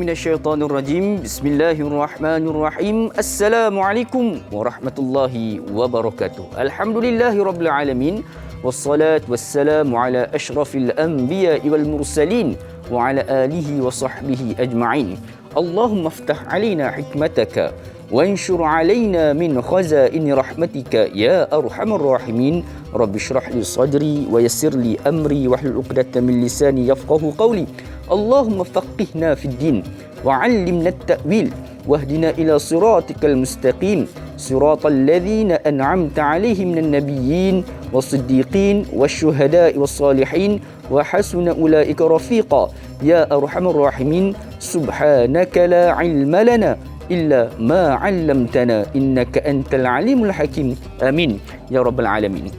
minasyaitonirrajim. Bismillahirrahmanirrahim. Assalamualaikum warahmatullahi wabarakatuh. Alhamdulillahirabbil alamin. Wassalatu wassalamu ala asyrafil anbiya'i wal mursalin wa ala alihi wa sahbihi ajma'in. Allahumma iftah alaina hikmataka وانشر علينا من خزائن رحمتك يا أرحم الراحمين رب اشرح لي صدري ويسر لي أمري واحلل عقدة من لساني يفقه قولي اللهم فقهنا في الدين وعلمنا التأويل واهدنا إلى صراطك المستقيم صراط الذين أنعمت عليهم من النبيين والصديقين والشهداء والصالحين وحسن أولئك رفيقا يا أرحم الراحمين سبحانك لا علم لنا illa ma 'allamtana innaka antal alimul hakim. Amin ya rabbal alamin.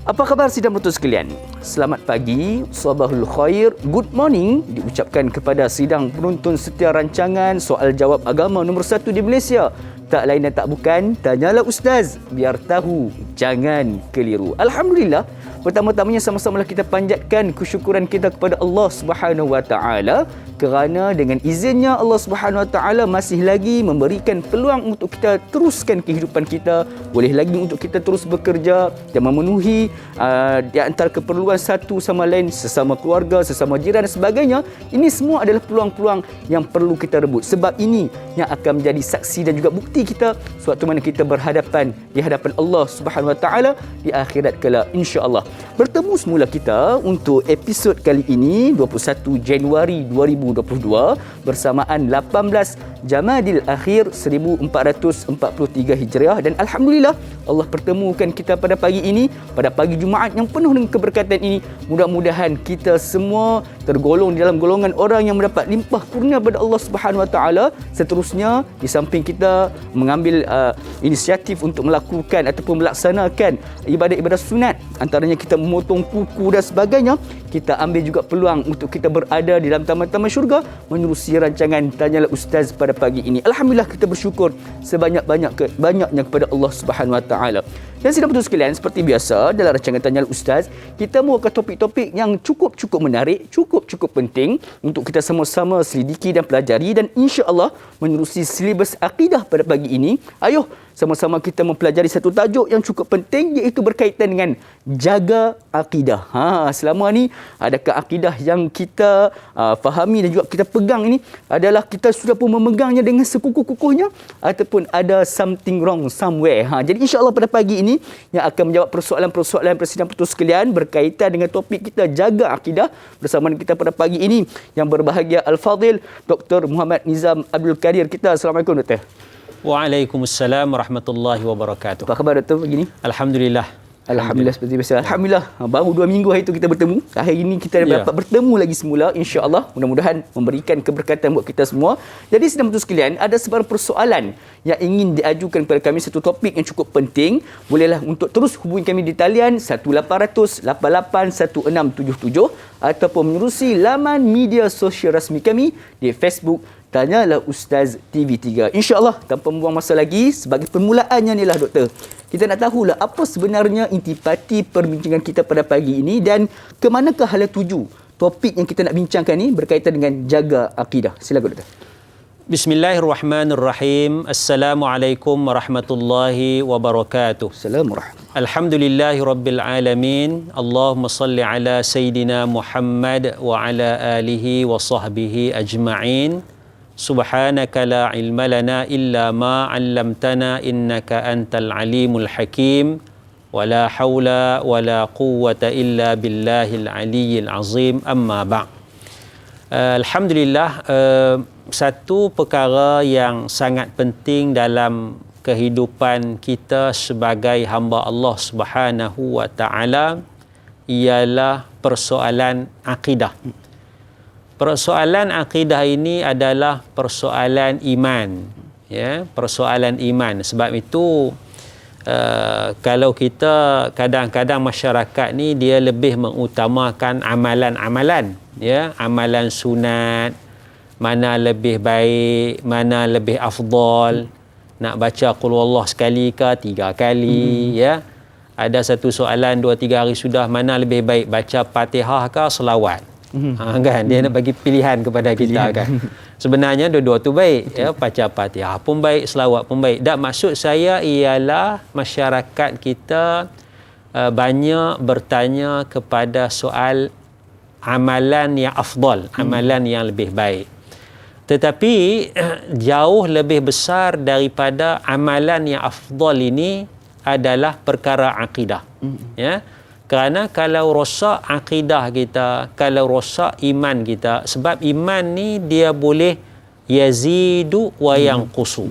Apa khabar sidang penonton sekalian? Selamat pagi, sabahul khair, good morning diucapkan kepada sidang penonton setia rancangan soal jawab agama nombor 1 di Malaysia. Tak lain dan tak bukan, tanyalah ustaz biar tahu, jangan keliru. Alhamdulillah, pertama-tamanya sama-samalah kita panjatkan kesyukuran kita kepada Allah Subhanahu Wa Taala kerana dengan izinnya Allah Subhanahu Wa Taala masih lagi memberikan peluang untuk kita teruskan kehidupan kita, boleh lagi untuk kita terus bekerja dan memenuhi di antara keperluan satu sama lain, sesama keluarga, sesama jiran dan sebagainya. Ini semua adalah peluang-peluang yang perlu kita rebut, sebab ini yang akan menjadi saksi dan juga bukti kita suatu mana kita berhadapan di hadapan Allah Subhanahu Wa Taala di akhirat kelak, insya-Allah. Bertemu semula kita untuk episod kali ini 21 Januari 2022 bersamaan 18 Jamadil Akhir 1443 Hijriah, dan alhamdulillah Allah pertemukan kita pada pagi ini, pada pagi Jumaat yang penuh dengan keberkatan ini. Mudah-mudahan kita semua tergolong di dalam golongan orang yang mendapat limpah kurnia daripada Allah Subhanahu Wa Taala. Seterusnya, di samping kita mengambil inisiatif untuk melakukan ataupun melaksanakan ibadat-ibadat sunat, antaranya kita memotong kuku dan sebagainya, kita ambil juga peluang untuk kita berada di dalam taman-taman syurga menerusi rancangan Tanyalah Ustaz pada pagi ini. Alhamdulillah, kita bersyukur sebanyak-banyaknya kepada Allah Subhanahu Wa Taala. Dan sidang penonton sekalian, seperti biasa dalam rancangan Tanyalah Ustaz, kita membawakan topik-topik yang cukup menarik, cukup penting untuk kita sama-sama selidiki dan pelajari, dan insya-Allah menerusi silibus akidah pada pagi ini. Ayuh sama-sama kita mempelajari satu tajuk yang cukup penting, iaitu berkaitan dengan jaga akidah. Selama ni, adakah akidah yang kita fahami dan juga kita pegang ini adalah kita sudah pun memegangnya dengan sekukuh-kukuhnya, ataupun ada something wrong somewhere. Jadi insya-Allah pada pagi ini yang akan menjawab persoalan-persoalan presiden penonton sekalian berkaitan dengan topik kita jaga akidah bersama kita pada pagi ini yang berbahagia Al-Fadhil Dr. Muhammad Nizam Abdul Kadir kita. Assalamualaikum Dr. Waalaikumsalam warahmatullahi wabarakatuh. Apa khabar Dr. pagi ni? Alhamdulillah. Alhamdulillah seperti biasa. Alhamdulillah, baru 2 minggu hari itu kita bertemu. Hari ini kita dapat bertemu lagi semula, insya-Allah. Mudah-mudahan memberikan keberkatan buat kita semua. Jadi sidang penonton sekalian, ada sebarang persoalan yang ingin diajukan kepada kami, satu topik yang cukup penting. Bolehlah untuk terus hubungi kami di talian 1800 88 1677 ataupun menerusi laman media sosial rasmi kami di Facebook Tanyalah Ustaz TV3. InsyaAllah, tanpa membuang masa lagi, sebagai permulaannya ni lah Doktor, kita nak tahulah apa sebenarnya intipati perbincangan kita pada pagi ini dan ke manakah hala tuju topik yang kita nak bincangkan ni berkaitan dengan jaga akidah. Silakan Doktor. Bismillahirrahmanirrahim. Assalamualaikum warahmatullahi wabarakatuh. Assalamualaikum. Alhamdulillahi rabbil alamin. Allahumma salli ala Sayyidina Muhammad wa ala alihi wa sahbihi ajma'in. Subhanaka la ilma lana illa ma 'allamtana innaka antal alimul hakim. Wala haula wala quwwata illa billahil aliyyil azim. Amma ba'd. Alhamdulillah, satu perkara yang sangat penting dalam kehidupan kita sebagai hamba Allah Subhanahu Wa Taala ialah persoalan akidah. Persoalan akidah ini adalah persoalan iman, ya, persoalan iman. Sebab itu kalau kita kadang-kadang masyarakat ni dia lebih mengutamakan amalan-amalan, ya, amalan sunat, mana lebih baik, mana lebih afdal, nak baca qul huwallah sekali ke 3 kali, ya. Ada satu soalan 2-3 hari sudah, mana lebih baik baca Fatihah ke selawat? Kan dia nak bagi pilihan kepada kita kan. Sebenarnya dua-dua tu baik, ya, baca Fatihah pun baik, selawat pun baik. Dan maksud saya ialah masyarakat kita banyak bertanya kepada soal amalan yang afdal, amalan yang lebih baik. Tetapi jauh lebih besar daripada amalan yang afdal ini adalah perkara akidah. Ya. Kerana kalau rosak akidah kita, kalau rosak iman kita, sebab iman ni dia boleh yazidu wa yanqusu.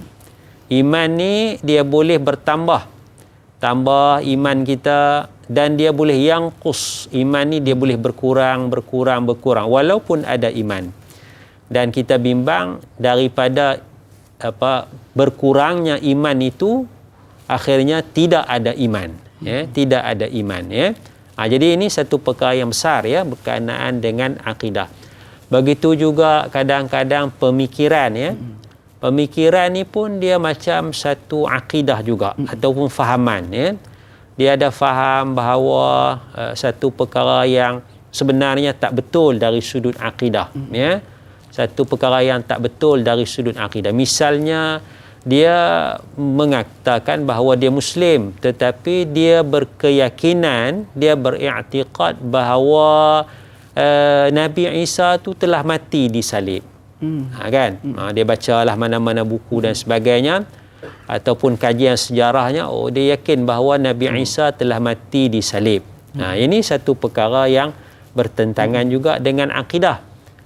Iman ni dia boleh bertambah, tambah iman kita, dan dia boleh yanqus. Iman ni dia boleh berkurang walaupun ada iman. Dan kita bimbang daripada berkurangnya iman itu, akhirnya tidak ada iman, ya, tidak ada iman, ya. Jadi ini satu perkara yang besar, ya, berkenaan dengan akidah. Begitu juga kadang-kadang pemikiran, ya. Pemikiran ni pun dia macam satu akidah juga, ataupun fahaman, ya. Dia ada faham bahawa satu perkara yang sebenarnya tak betul dari sudut akidah, ya. Satu perkara yang tak betul dari sudut akidah. Misalnya dia mengatakan bahawa dia Muslim, tetapi dia berkeyakinan, dia beriktikad bahawa Nabi Isa tu telah mati disalib. Kan? Dia bacalah mana-mana buku dan sebagainya, ataupun kajian sejarahnya, dia yakin bahawa Nabi Isa telah mati disalib. Ini satu perkara yang bertentangan juga dengan akidah.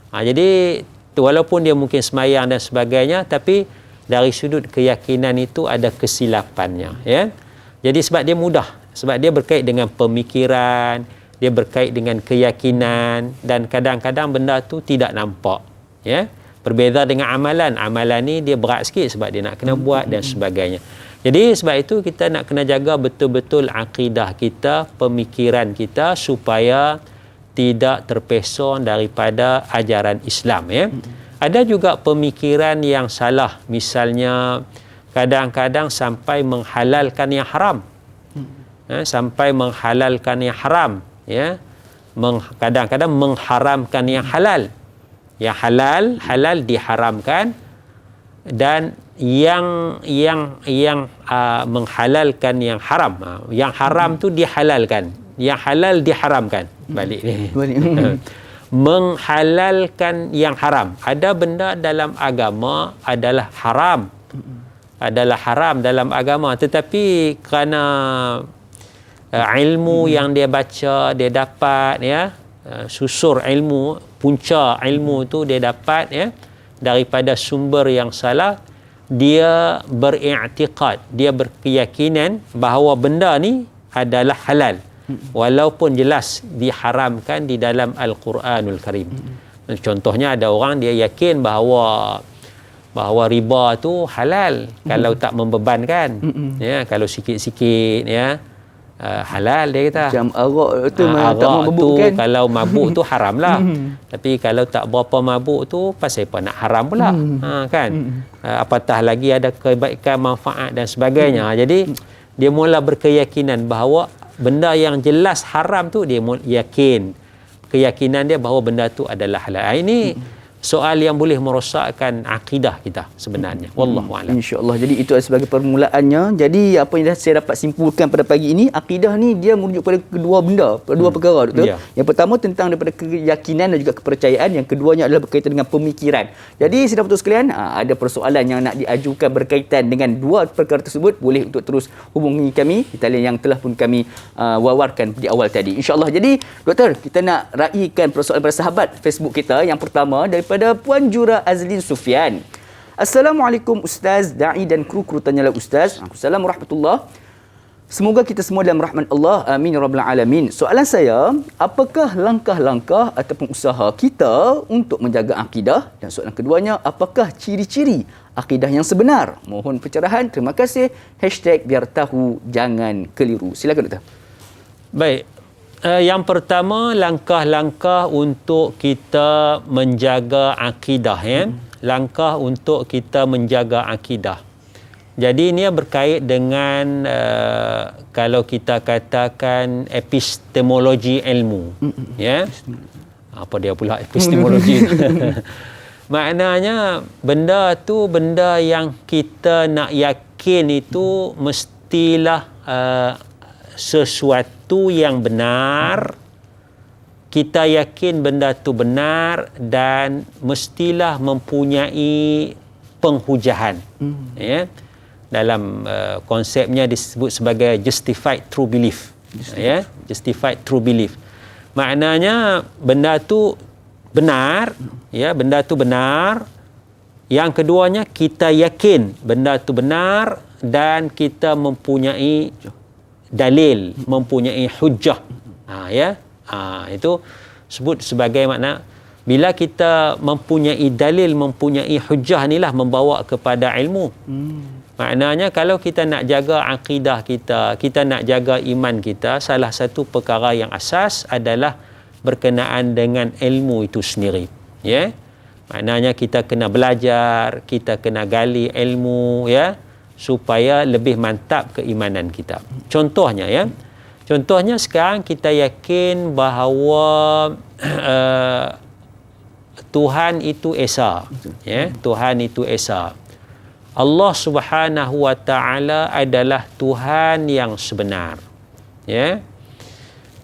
Jadi walaupun dia mungkin semayang dan sebagainya, tapi dari sudut keyakinan itu ada kesilapannya, ya. Jadi sebab dia mudah, sebab dia berkait dengan pemikiran, dia berkait dengan keyakinan, dan kadang-kadang benda tu tidak nampak, ya. Berbeza dengan amalan. Amalan ni dia berat sikit sebab dia nak kena buat dan sebagainya. Jadi sebab itu kita nak kena jaga betul-betul akidah kita, pemikiran kita, supaya tidak terpesong daripada ajaran Islam, ya. Ada juga pemikiran yang salah, misalnya kadang-kadang sampai menghalalkan yang haram, sampai menghalalkan yang haram, ya. Kadang-kadang mengharamkan yang halal, yang halal diharamkan, dan yang menghalalkan yang haram, yang haram tu dihalalkan, yang halal diharamkan. Balik ni. Menghalalkan yang haram. Ada benda dalam agama adalah haram, adalah haram dalam agama, tetapi kerana ilmu yang dia baca, dia dapat, ya, susur ilmu, punca ilmu tu dia dapat, ya, daripada sumber yang salah, dia beriktikad, dia berkeyakinan bahawa benda ni adalah halal, walaupun jelas diharamkan di dalam Al-Quranul Karim. Contohnya ada orang dia yakin bahawa riba tu halal kalau tak membebankan, ya, kalau sikit-sikit, ya, halal dia kata. Macam arak tu arak tak mabuk tu, kan? kalau mabuk tu haram lah. Tapi kalau tak berapa mabuk tu, pasal apa nak haram pula, kan? Apatah lagi ada kebaikan, manfaat dan sebagainya. Jadi dia mula berkeyakinan bahawa benda yang jelas haram tu, dia yakin, keyakinan dia bahawa benda tu adalah halal. Ini soal yang boleh merosakkan akidah kita sebenarnya. Wallahu a'lam. InsyaAllah. Jadi itu sebagai permulaannya. Jadi apa yang saya dapat simpulkan pada pagi ini, akidah ni dia merujuk pada kedua benda, kedua perkara, Doktor. Ya. Yang pertama tentang daripada keyakinan dan juga kepercayaan. Yang keduanya adalah berkaitan dengan pemikiran. Jadi saudara-saudara sekalian, ada persoalan yang nak diajukan berkaitan dengan dua perkara tersebut, boleh untuk terus hubungi kami di talian yang telah pun kami wawarkan di awal tadi. InsyaAllah. Jadi Doktor, kita nak raikan persoalan para sahabat Facebook kita. Yang pertama daripada Puan Jura Azlin Sufian. Assalamualaikum Ustaz, Da'i dan kru tanyalah Ustaz. Assalamualaikum warahmatullahi. Semoga kita semua dalam rahmat Allah. Amin ya rabbal alamin. Soalan saya, apakah langkah-langkah ataupun usaha kita untuk menjaga akidah? Dan soalan keduanya, apakah ciri-ciri akidah yang sebenar? Mohon pencerahan. Terima kasih. #biar tahu jangan keliru. Silakan Doktor. Baik. Yang pertama, langkah-langkah untuk kita menjaga akidah, ya. Langkah untuk kita menjaga akidah. Jadi ini berkait dengan kalau kita katakan epistemologi ilmu, ya. Apa dia pula epistemologi? Maknanya benda tu benda yang kita nak yakin itu mestilah sesuatu yang benar. Kita yakin benda tu benar dan mestilah mempunyai penghujahan. Ya. Dalam konsepnya disebut sebagai justified true belief. Ya, justified true belief. Maknanya benda tu benar, ya, benda tu benar. Yang keduanya kita yakin benda tu benar dan kita mempunyai dalil, mempunyai hujjah. Ya. Itu sebut sebagai makna bila kita mempunyai dalil, mempunyai hujjah, inilah membawa kepada ilmu. Maknanya kalau kita nak jaga akidah kita, kita nak jaga iman kita, salah satu perkara yang asas adalah berkenaan dengan ilmu itu sendiri. Ya. Maknanya kita kena belajar, kita kena gali ilmu, ya, supaya lebih mantap keimanan kita. Contohnya, ya. Contohnya sekarang kita yakin bahawa Tuhan itu Esa. Ya, Tuhan itu Esa. Allah Subhanahu wa taala adalah Tuhan yang sebenar. Ya.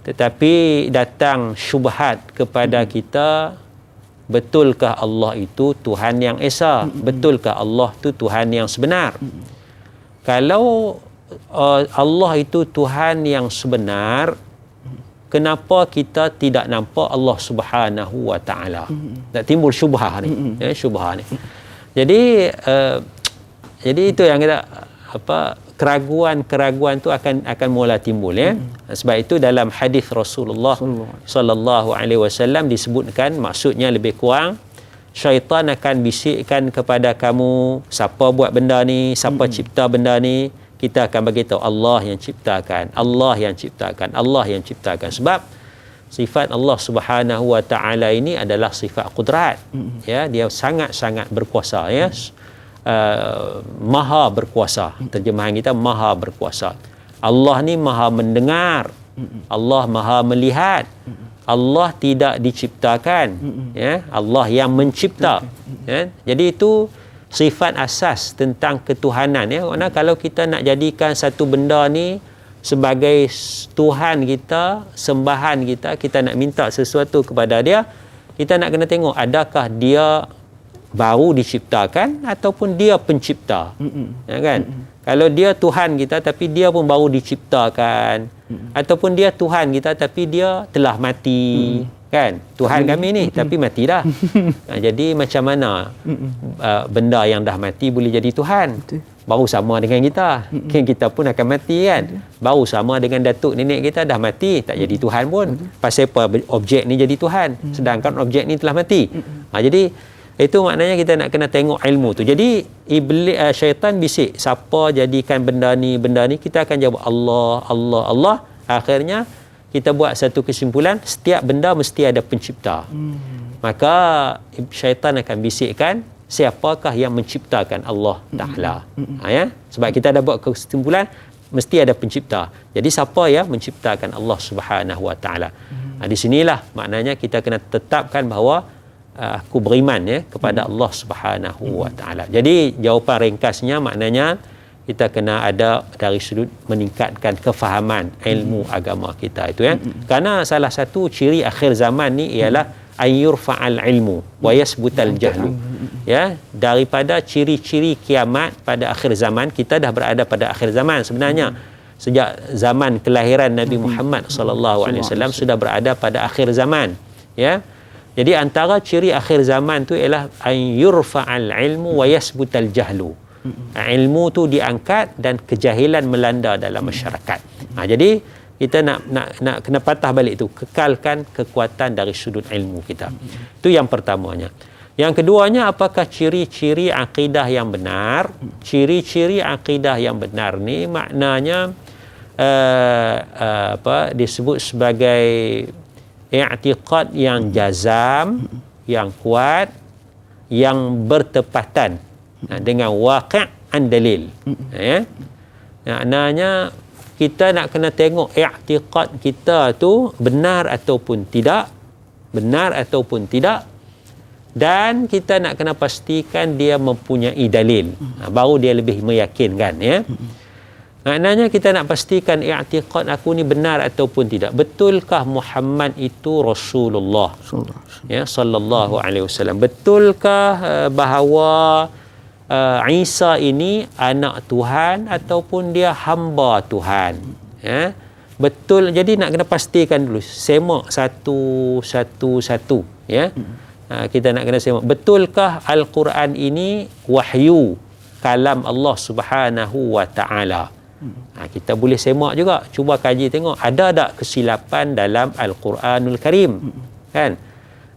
Tetapi datang syubhat kepada kita, betulkah Allah itu Tuhan yang Esa? Betulkah Allah itu Tuhan yang sebenar? Kalau Allah itu Tuhan yang sebenar, kenapa kita tidak nampak Allah Subhanahu wa taala? Tak timbul syubhah ni, ya, syubhah ni. Jadi itu yang kita keraguan tu akan mula timbul, ya. Sebab itu dalam hadis Rasulullah sallallahu alaihi wasallam disebutkan, maksudnya lebih kurang syaitan akan bisikkan kepada kamu, siapa buat benda ni, siapa cipta benda ni. Kita akan beritahu Allah yang ciptakan, Allah yang ciptakan, Allah yang ciptakan. Sebab sifat Allah Subhanahu wa taala ini adalah sifat qudrat. Ya, dia sangat-sangat berkuasa, ya. Maha berkuasa. Terjemahan kita maha berkuasa. Allah ni maha mendengar. Allah maha melihat. Allah tidak diciptakan. Ya, Allah yang mencipta. Ya. Jadi itu sifat asas tentang ketuhanan, ya. Karena kalau kita nak jadikan satu benda ni sebagai Tuhan kita, sembahan kita, kita nak minta sesuatu kepada dia, kita nak kena tengok adakah dia baru diciptakan ataupun dia pencipta. Ya kan? Kalau dia Tuhan kita tapi dia pun baru diciptakan, ataupun dia Tuhan kita tapi dia telah mati. Kan, Tuhan kami ni tapi mati dah. Jadi macam mana benda yang dah mati boleh jadi Tuhan? Baru sama dengan kita. Kita pun akan mati, kan. Baru sama dengan datuk nenek kita dah mati, tak jadi Tuhan pun. Pasal apa objek ni jadi Tuhan sedangkan objek ni telah mati? Jadi itu maknanya kita nak kena tengok ilmu tu. Jadi iblis, syaitan bisik, siapa jadikan benda ni, kita akan jawab Allah, Allah, Allah. Akhirnya kita buat satu kesimpulan, setiap benda mesti ada pencipta. Maka syaitan akan bisikkan, siapakah yang menciptakan Allah Ta'ala? Ya? Sebab kita dah buat kesimpulan, mesti ada pencipta. Jadi siapa yang menciptakan Allah Subhanahu wa Ta'ala? Di sinilah maknanya kita kena tetapkan bahawa aku beriman, ya, kepada Allah Subhanahu wa Ta'ala. Jadi jawapan ringkasnya maknanya kita kena ada dari sudut meningkatkan kefahaman ilmu agama kita itu, ya. Karena salah satu ciri akhir zaman ni ialah ayyurfa'al ilmu wa yasbutal jahlu. Ya, daripada ciri-ciri kiamat pada akhir zaman, kita dah berada pada akhir zaman sebenarnya. Sejak zaman kelahiran Nabi Muhammad sallallahu alaihi wasallam sudah berada pada akhir zaman, ya. Jadi antara ciri akhir zaman tu ialah ayyurfa'al ilmu wa yasbutal jahlu. Ilmu tu diangkat dan kejahilan melanda dalam masyarakat. Jadi kita nak kena patah balik tu, kekalkan kekuatan dari sudut ilmu kita. Itu yang pertamanya. Yang keduanya, apakah ciri-ciri akidah yang benar? Ciri-ciri akidah yang benar ni maknanya disebut sebagai i'tiqad yang jazam, yang kuat, yang bertepatan dengan waqi' an dalil. Ya. Maknanya kita nak kena tengok i'tiqad kita tu benar ataupun tidak benar ataupun tidak, dan kita nak kena pastikan dia mempunyai dalil. Baru dia lebih meyakinkan, ya. Maknanya kita nak pastikan i'tiqad aku ni benar ataupun tidak. Betulkah Muhammad itu Rasulullah? Ya, sallallahu alaihi wasallam. Betulkah bahawa Isa ini anak Tuhan ataupun dia hamba Tuhan? Ya. Betul. Jadi nak kena pastikan dulu. Semak satu, ya. Kita nak kena semak. Betulkah Al-Quran ini wahyu kalam Allah Subhanahu wa taala? Kita boleh semak juga, cuba kaji tengok ada tak kesilapan dalam Al-Quranul Karim, kan?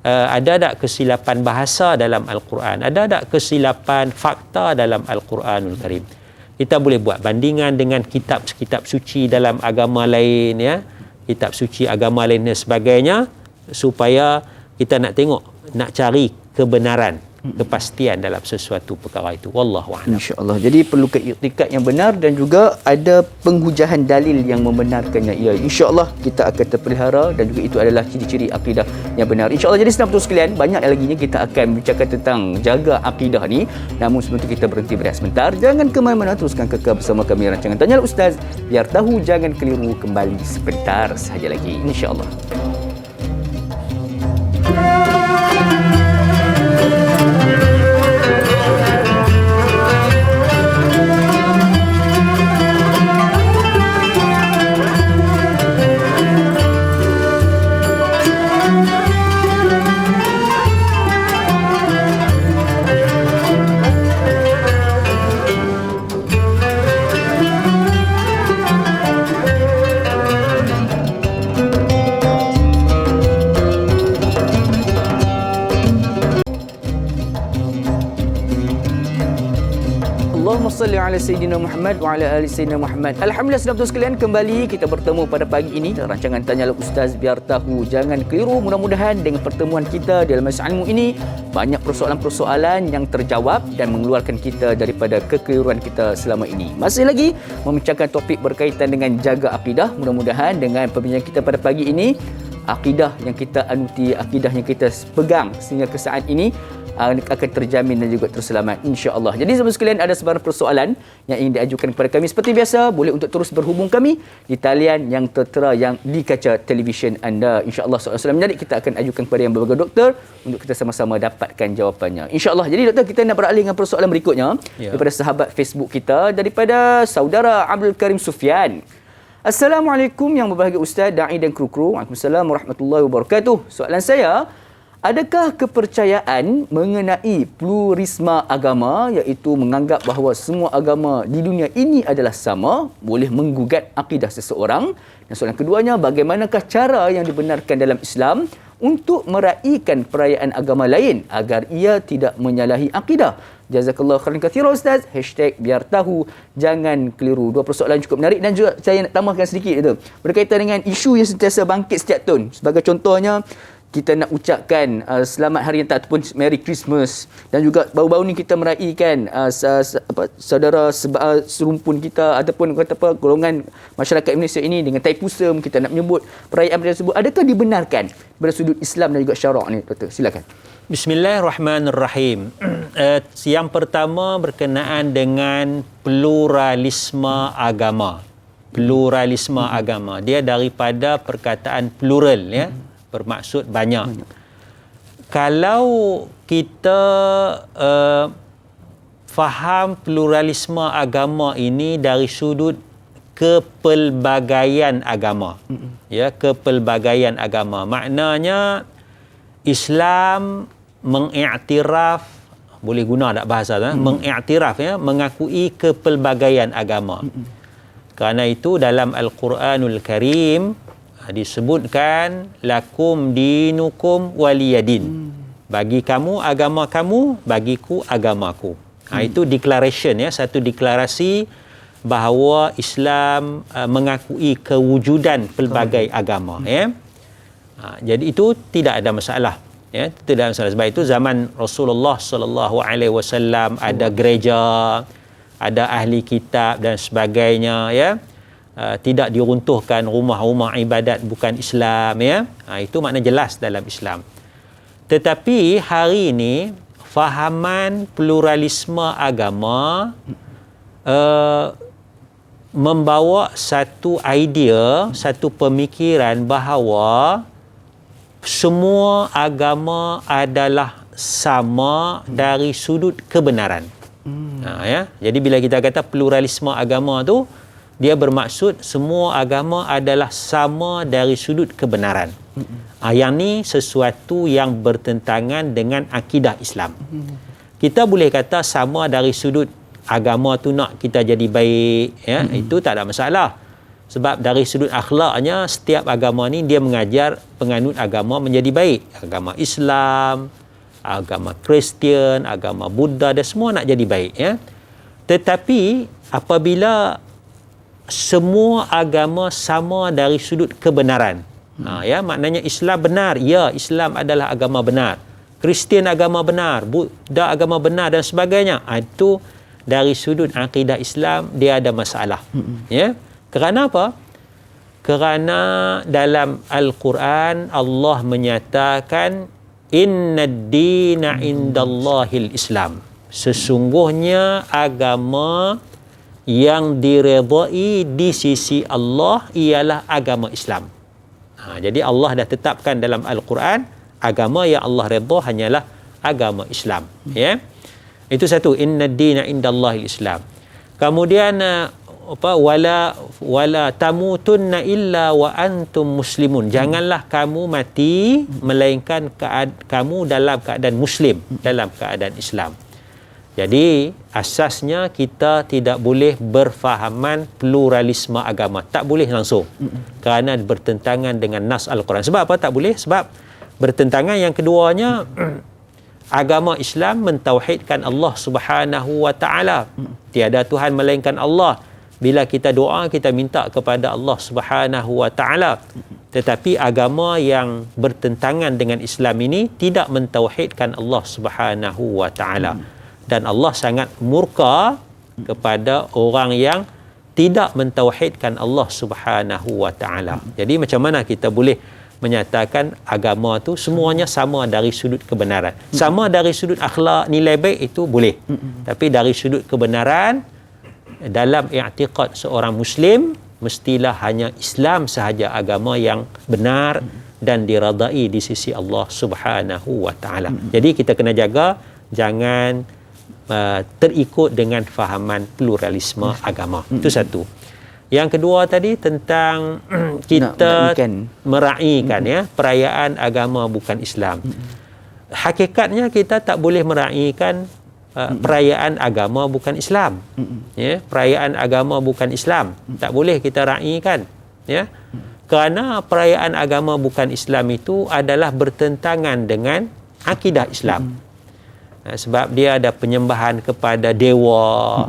Ada tak kesilapan bahasa dalam Al-Quran, ada tak kesilapan fakta dalam Al-Quranul Karim. Kita boleh buat bandingan dengan kitab-kitab suci dalam agama lain, ya, kitab suci agama lain dan sebagainya, supaya kita nak tengok, nak cari kebenaran, kepastian dalam sesuatu perkara itu. Wallahu a'lam. Insya-Allah. Jadi perlu keiktikad yang benar dan juga ada penghujahan dalil yang membenarkannya. Ya, insya-Allah kita akan terpelihara dan juga itu adalah ciri-ciri akidah yang benar. Insya-Allah. Jadi senang betul sekalian, banyak lagi ni kita akan bercakap tentang jaga akidah ni. Namun sebelum itu kita berhenti berehat sebentar. Jangan ke mana-mana, teruskan kekal bersama kami rancangan Tanyalah Ustaz, biar tahu jangan keliru, kembali sebentar sahaja lagi, insya-Allah. Allahumma salli ala Sayyidina Muhammad wa ala ali Sayyidina Muhammad. Alhamdulillah, saudara sekalian, kembali kita bertemu pada pagi ini dalam rancangan Tanyalah Ustaz, biar tahu jangan keliru. Mudah-mudahan dengan pertemuan kita dalam Majlis Ilmu ini banyak persoalan-persoalan yang terjawab dan mengeluarkan kita daripada kekeliruan kita selama ini. Masih lagi membincangkan topik berkaitan dengan jaga akidah. Mudah-mudahan dengan perbincangan kita pada pagi ini, akidah yang kita anuti, akidah yang kita pegang sehingga ke saat ini akan terjamin dan juga terselamat, insya-Allah. Jadi sahabat sekalian, ada sebarang persoalan yang ingin diajukan kepada kami, seperti biasa boleh untuk terus berhubung kami di talian yang tertera yang di kaca televisyen anda. Insya-Allah soalan-soalan menarik kita akan ajukan kepada yang berbagai doktor untuk kita sama-sama dapatkan jawapannya, insya-Allah. Jadi doktor, kita nak beralih dengan persoalan berikutnya daripada sahabat Facebook kita, daripada saudara Abdul Karim Sufian. Assalamualaikum yang berbahagia Ustaz, Da'i dan kru-kru. Waalaikumsalam warahmatullahi wabarakatuh. Soalan saya, adakah kepercayaan mengenai pluralisme agama, iaitu menganggap bahawa semua agama di dunia ini adalah sama, boleh menggugat akidah seseorang? Dan soalan keduanya, bagaimanakah cara yang dibenarkan dalam Islam untuk meraihkan perayaan agama lain agar ia tidak menyalahi akidah? Jazakallahu khairan katsira Ustaz. #biar tahu jangan keliru. Dua persoalan cukup menarik dan juga saya nak tambahkan sedikit itu berkaitan dengan isu yang sentiasa bangkit setiap tahun. Sebagai contohnya, kita nak ucapkan selamat hari yang tak ataupun Merry Christmas, dan juga baru-baru ni kita meraihkan saudara serumpun kita ataupun kata apa, golongan masyarakat Indonesia ini dengan Taipusam, kita nak menyebut perayaan tersebut. Adakah dibenarkan dari sudut Islam dan juga syarak ni, doktor? Silakan. Bismillahirrahmanirrahim. Yang pertama berkenaan dengan pluralisme agama. Pluralisme agama, dia daripada perkataan plural, ya, bermaksud banyak. Kalau kita faham pluralisme agama ini dari sudut kepelbagaian agama, ya, kepelbagaian agama, maknanya Islam mengiktiraf, boleh guna tak bahasa tu, mengiktiraf, ya, mengakui kepelbagaian agama. Kerana itu dalam Al-Quranul Karim disebutkan lakum dinukum waliyadin. Bagi kamu agama kamu, bagiku agamaku. Itu declaration, ya, satu deklarasi bahawa Islam mengakui kewujudan pelbagai agama, ya. Jadi itu tidak ada masalah, ya, tidak ada masalah. Sebab itu zaman Rasulullah sallallahu alaihi wasallam ada gereja, ada ahli kitab dan sebagainya, ya. Tidak diruntuhkan rumah-rumah ibadat bukan Islam, ya. Itu makna jelas dalam Islam. Tetapi hari ini fahaman pluralisme agama membawa satu idea, satu pemikiran bahawa semua agama adalah sama dari sudut kebenaran. Ya. Jadi bila kita kata pluralisme agama tu, dia bermaksud semua agama adalah sama dari sudut kebenaran. Yang ni sesuatu yang bertentangan dengan akidah Islam. Kita boleh kata sama dari sudut agama tu nak kita jadi baik, ya, itu tak ada masalah. Sebab dari sudut akhlaknya, setiap agama ni dia mengajar penganut agama menjadi baik. Agama Islam, agama Kristian, agama Buddha, dan semua nak jadi baik, ya. Tetapi apabila semua agama sama dari sudut kebenaran, ya, maknanya Islam benar, ya, Islam adalah agama benar, Kristian agama benar, Buddha agama benar dan sebagainya, itu dari sudut akidah Islam dia ada masalah. Ya. Kerana apa? Kerana dalam Al-Quran Allah menyatakan innad dina indallahil Islam. Sesungguhnya agama yang diredai di sisi Allah ialah agama Islam. Jadi Allah dah tetapkan dalam Al-Quran agama yang Allah redha hanyalah agama Islam. Ya. Itu satu, innad dina indallahil Islam. Kemudian wala tamutunna illa wa antum muslimun. Janganlah kamu mati melainkan kamu dalam keadaan muslim, dalam keadaan Islam. Jadi asasnya kita tidak boleh berfahaman pluralisme agama, tak boleh langsung, kerana bertentangan dengan nas Al-Quran. Sebab apa tak boleh? Sebab bertentangan. Yang keduanya, agama Islam mentauhidkan Allah Subhanahu wa taala. Tiada Tuhan melainkan Allah. Bila kita doa, kita minta kepada Allah Subhanahu wa taala. Tetapi agama yang bertentangan dengan Islam ini tidak mentauhidkan Allah Subhanahu wa taala. Dan Allah sangat murka kepada orang yang tidak mentauhidkan Allah Subhanahu wa taala. Jadi macam mana kita boleh menyatakan agama tu semuanya sama dari sudut kebenaran? Sama dari sudut akhlak, nilai baik itu boleh. Tapi dari sudut kebenaran, dalam i'tiqad seorang Muslim, mestilah hanya Islam sahaja agama yang benar dan diradai di sisi Allah Subhanahu wa taala. Jadi kita kena jaga jangan terikut dengan fahaman pluralisme agama. Itu satu. Yang kedua tadi tentang kita meraihkan, ya, perayaan agama bukan Islam. Hakikatnya kita tak boleh meraihkan perayaan agama bukan Islam. Ya, perayaan agama bukan Islam tak boleh kita raihkan, ya. Kerana perayaan agama bukan Islam itu adalah bertentangan dengan akidah Islam. Sebab dia ada penyembahan kepada dewa,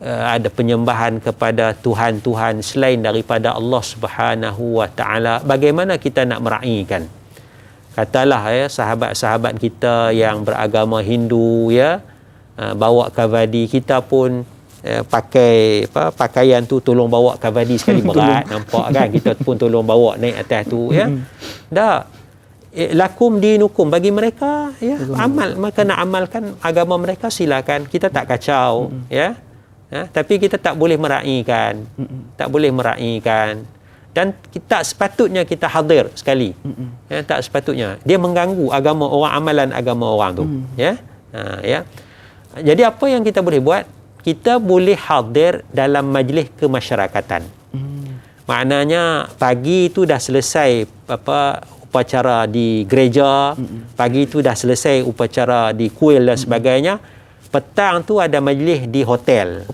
ada penyembahan kepada tuhan-tuhan selain daripada Allah Subhanahu wa taala. Bagaimana kita nak meraihkan? Katalah, ya, sahabat-sahabat kita yang beragama Hindu, ya, bawa kavadi, kita pun pakai pakaian tu, tolong bawa kavadi sekali, berat nampak kan, kita pun tolong bawa naik atas tu, ya. Dah lakum dinukum, bagi mereka, ya, amal, mereka nak amalkan agama mereka, silakan, kita tak kacau, ya. Tapi kita tak boleh meraihkan, tak boleh meraihkan, dan tak sepatutnya kita hadir sekali, ya, tak sepatutnya, dia mengganggu agama orang, amalan agama orang tu, ya. Ya. Jadi apa yang kita boleh buat? Kita boleh hadir dalam majlis kemasyarakatan. Maknanya pagi tu dah selesai upacara di gereja, pagi tu dah selesai upacara di kuil dan sebagainya, petang tu ada majlis di hotel,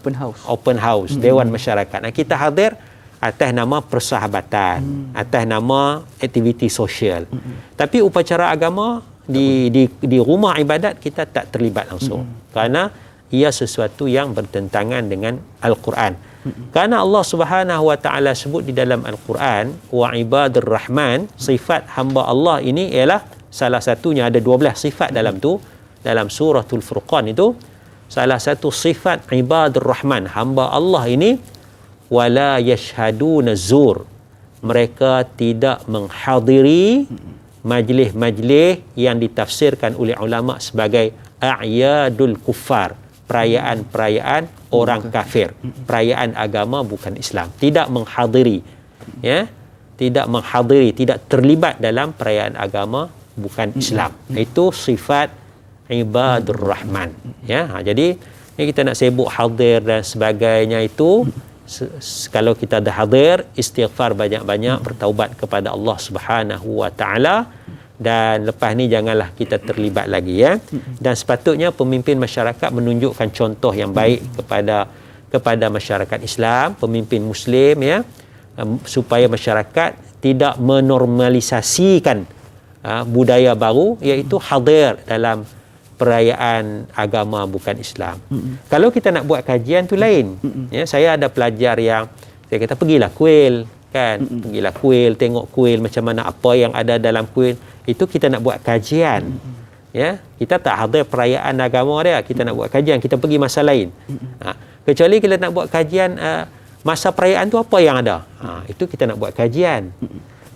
open house, dewan masyarakat. Kita hadir atas nama persahabatan, atas nama aktiviti sosial. Tapi upacara agama di rumah ibadat kita tak terlibat langsung, kerana ia sesuatu yang bertentangan dengan Al-Quran. Kerana Allah Subhanahu wa taala sebut di dalam Al-Quran, wa ibadur rahman, sifat hamba Allah ini ialah salah satunya, ada 12 sifat dalam tu, dalam suratul Furqan itu, salah satu sifat ibadur rahman, hamba Allah ini, wala yashhaduna zur, mereka tidak menghadiri majlis-majlis yang ditafsirkan oleh ulama sebagai a'yadul kuffar, perayaan-perayaan orang kafir, perayaan agama bukan Islam, tidak menghadiri, ya, tidak terlibat dalam perayaan agama bukan Islam. Itu sifat ibadur rahman, ya. Jadi ni kita nak sibuk hadir dan sebagainya itu, kalau kita dah hadir, istighfar banyak-banyak, bertaubat kepada Allah Subhanahu wa taala, dan lepas ni janganlah kita terlibat lagi, ya. Dan sepatutnya pemimpin masyarakat menunjukkan contoh yang baik kepada masyarakat Islam, pemimpin muslim, ya, supaya masyarakat tidak menormalisasikan budaya baru, iaitu hadir dalam perayaan agama bukan Islam. Kalau kita nak buat kajian tu lain. Ya, saya ada pelajar yang saya kata pergilah kuil, kan? Pergilah kuil, tengok kuil macam mana, apa yang ada dalam kuil. Itu kita nak buat kajian. Ya, kita tak hadir perayaan agama dia, kita nak buat kajian, kita pergi masa lain. Kecuali kita nak buat kajian masa perayaan tu apa yang ada. Itu kita nak buat kajian.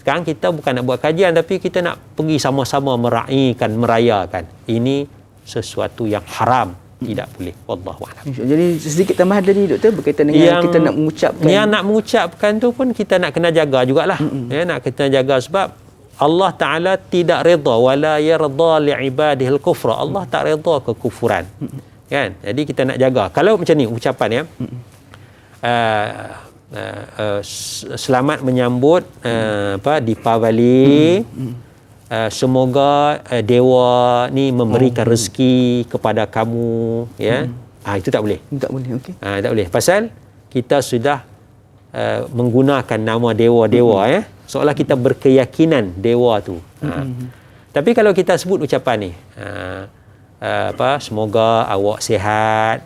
Sekarang kita bukan nak buat kajian, tapi kita nak pergi sama-sama merayakan. Ini sesuatu yang haram, tidak boleh. Wallahu a'lam. Jadi sedikit tambahan tadi doktor berkaitan dengan yang kita nak mengucapkan. Yang nak mengucapkan tu pun kita nak kena jaga jugalah. Ya, nak kita jaga sebab Allah Taala tidak redha wala yarda li ibadihi al-kufra. Allah tak redha kekufuran. Kan? Jadi kita nak jaga. Kalau macam ni ucapan, ya. Selamat menyambut Deepavali. Semoga dewa ni memberikan rezeki kepada kamu, ya. Itu tak boleh. Tak boleh, okey. Tak boleh. Pasal kita sudah menggunakan nama dewa-dewa, ya. Seolah kita berkeyakinan dewa tu. Tapi kalau kita sebut ucapan ni, semoga awak sihat,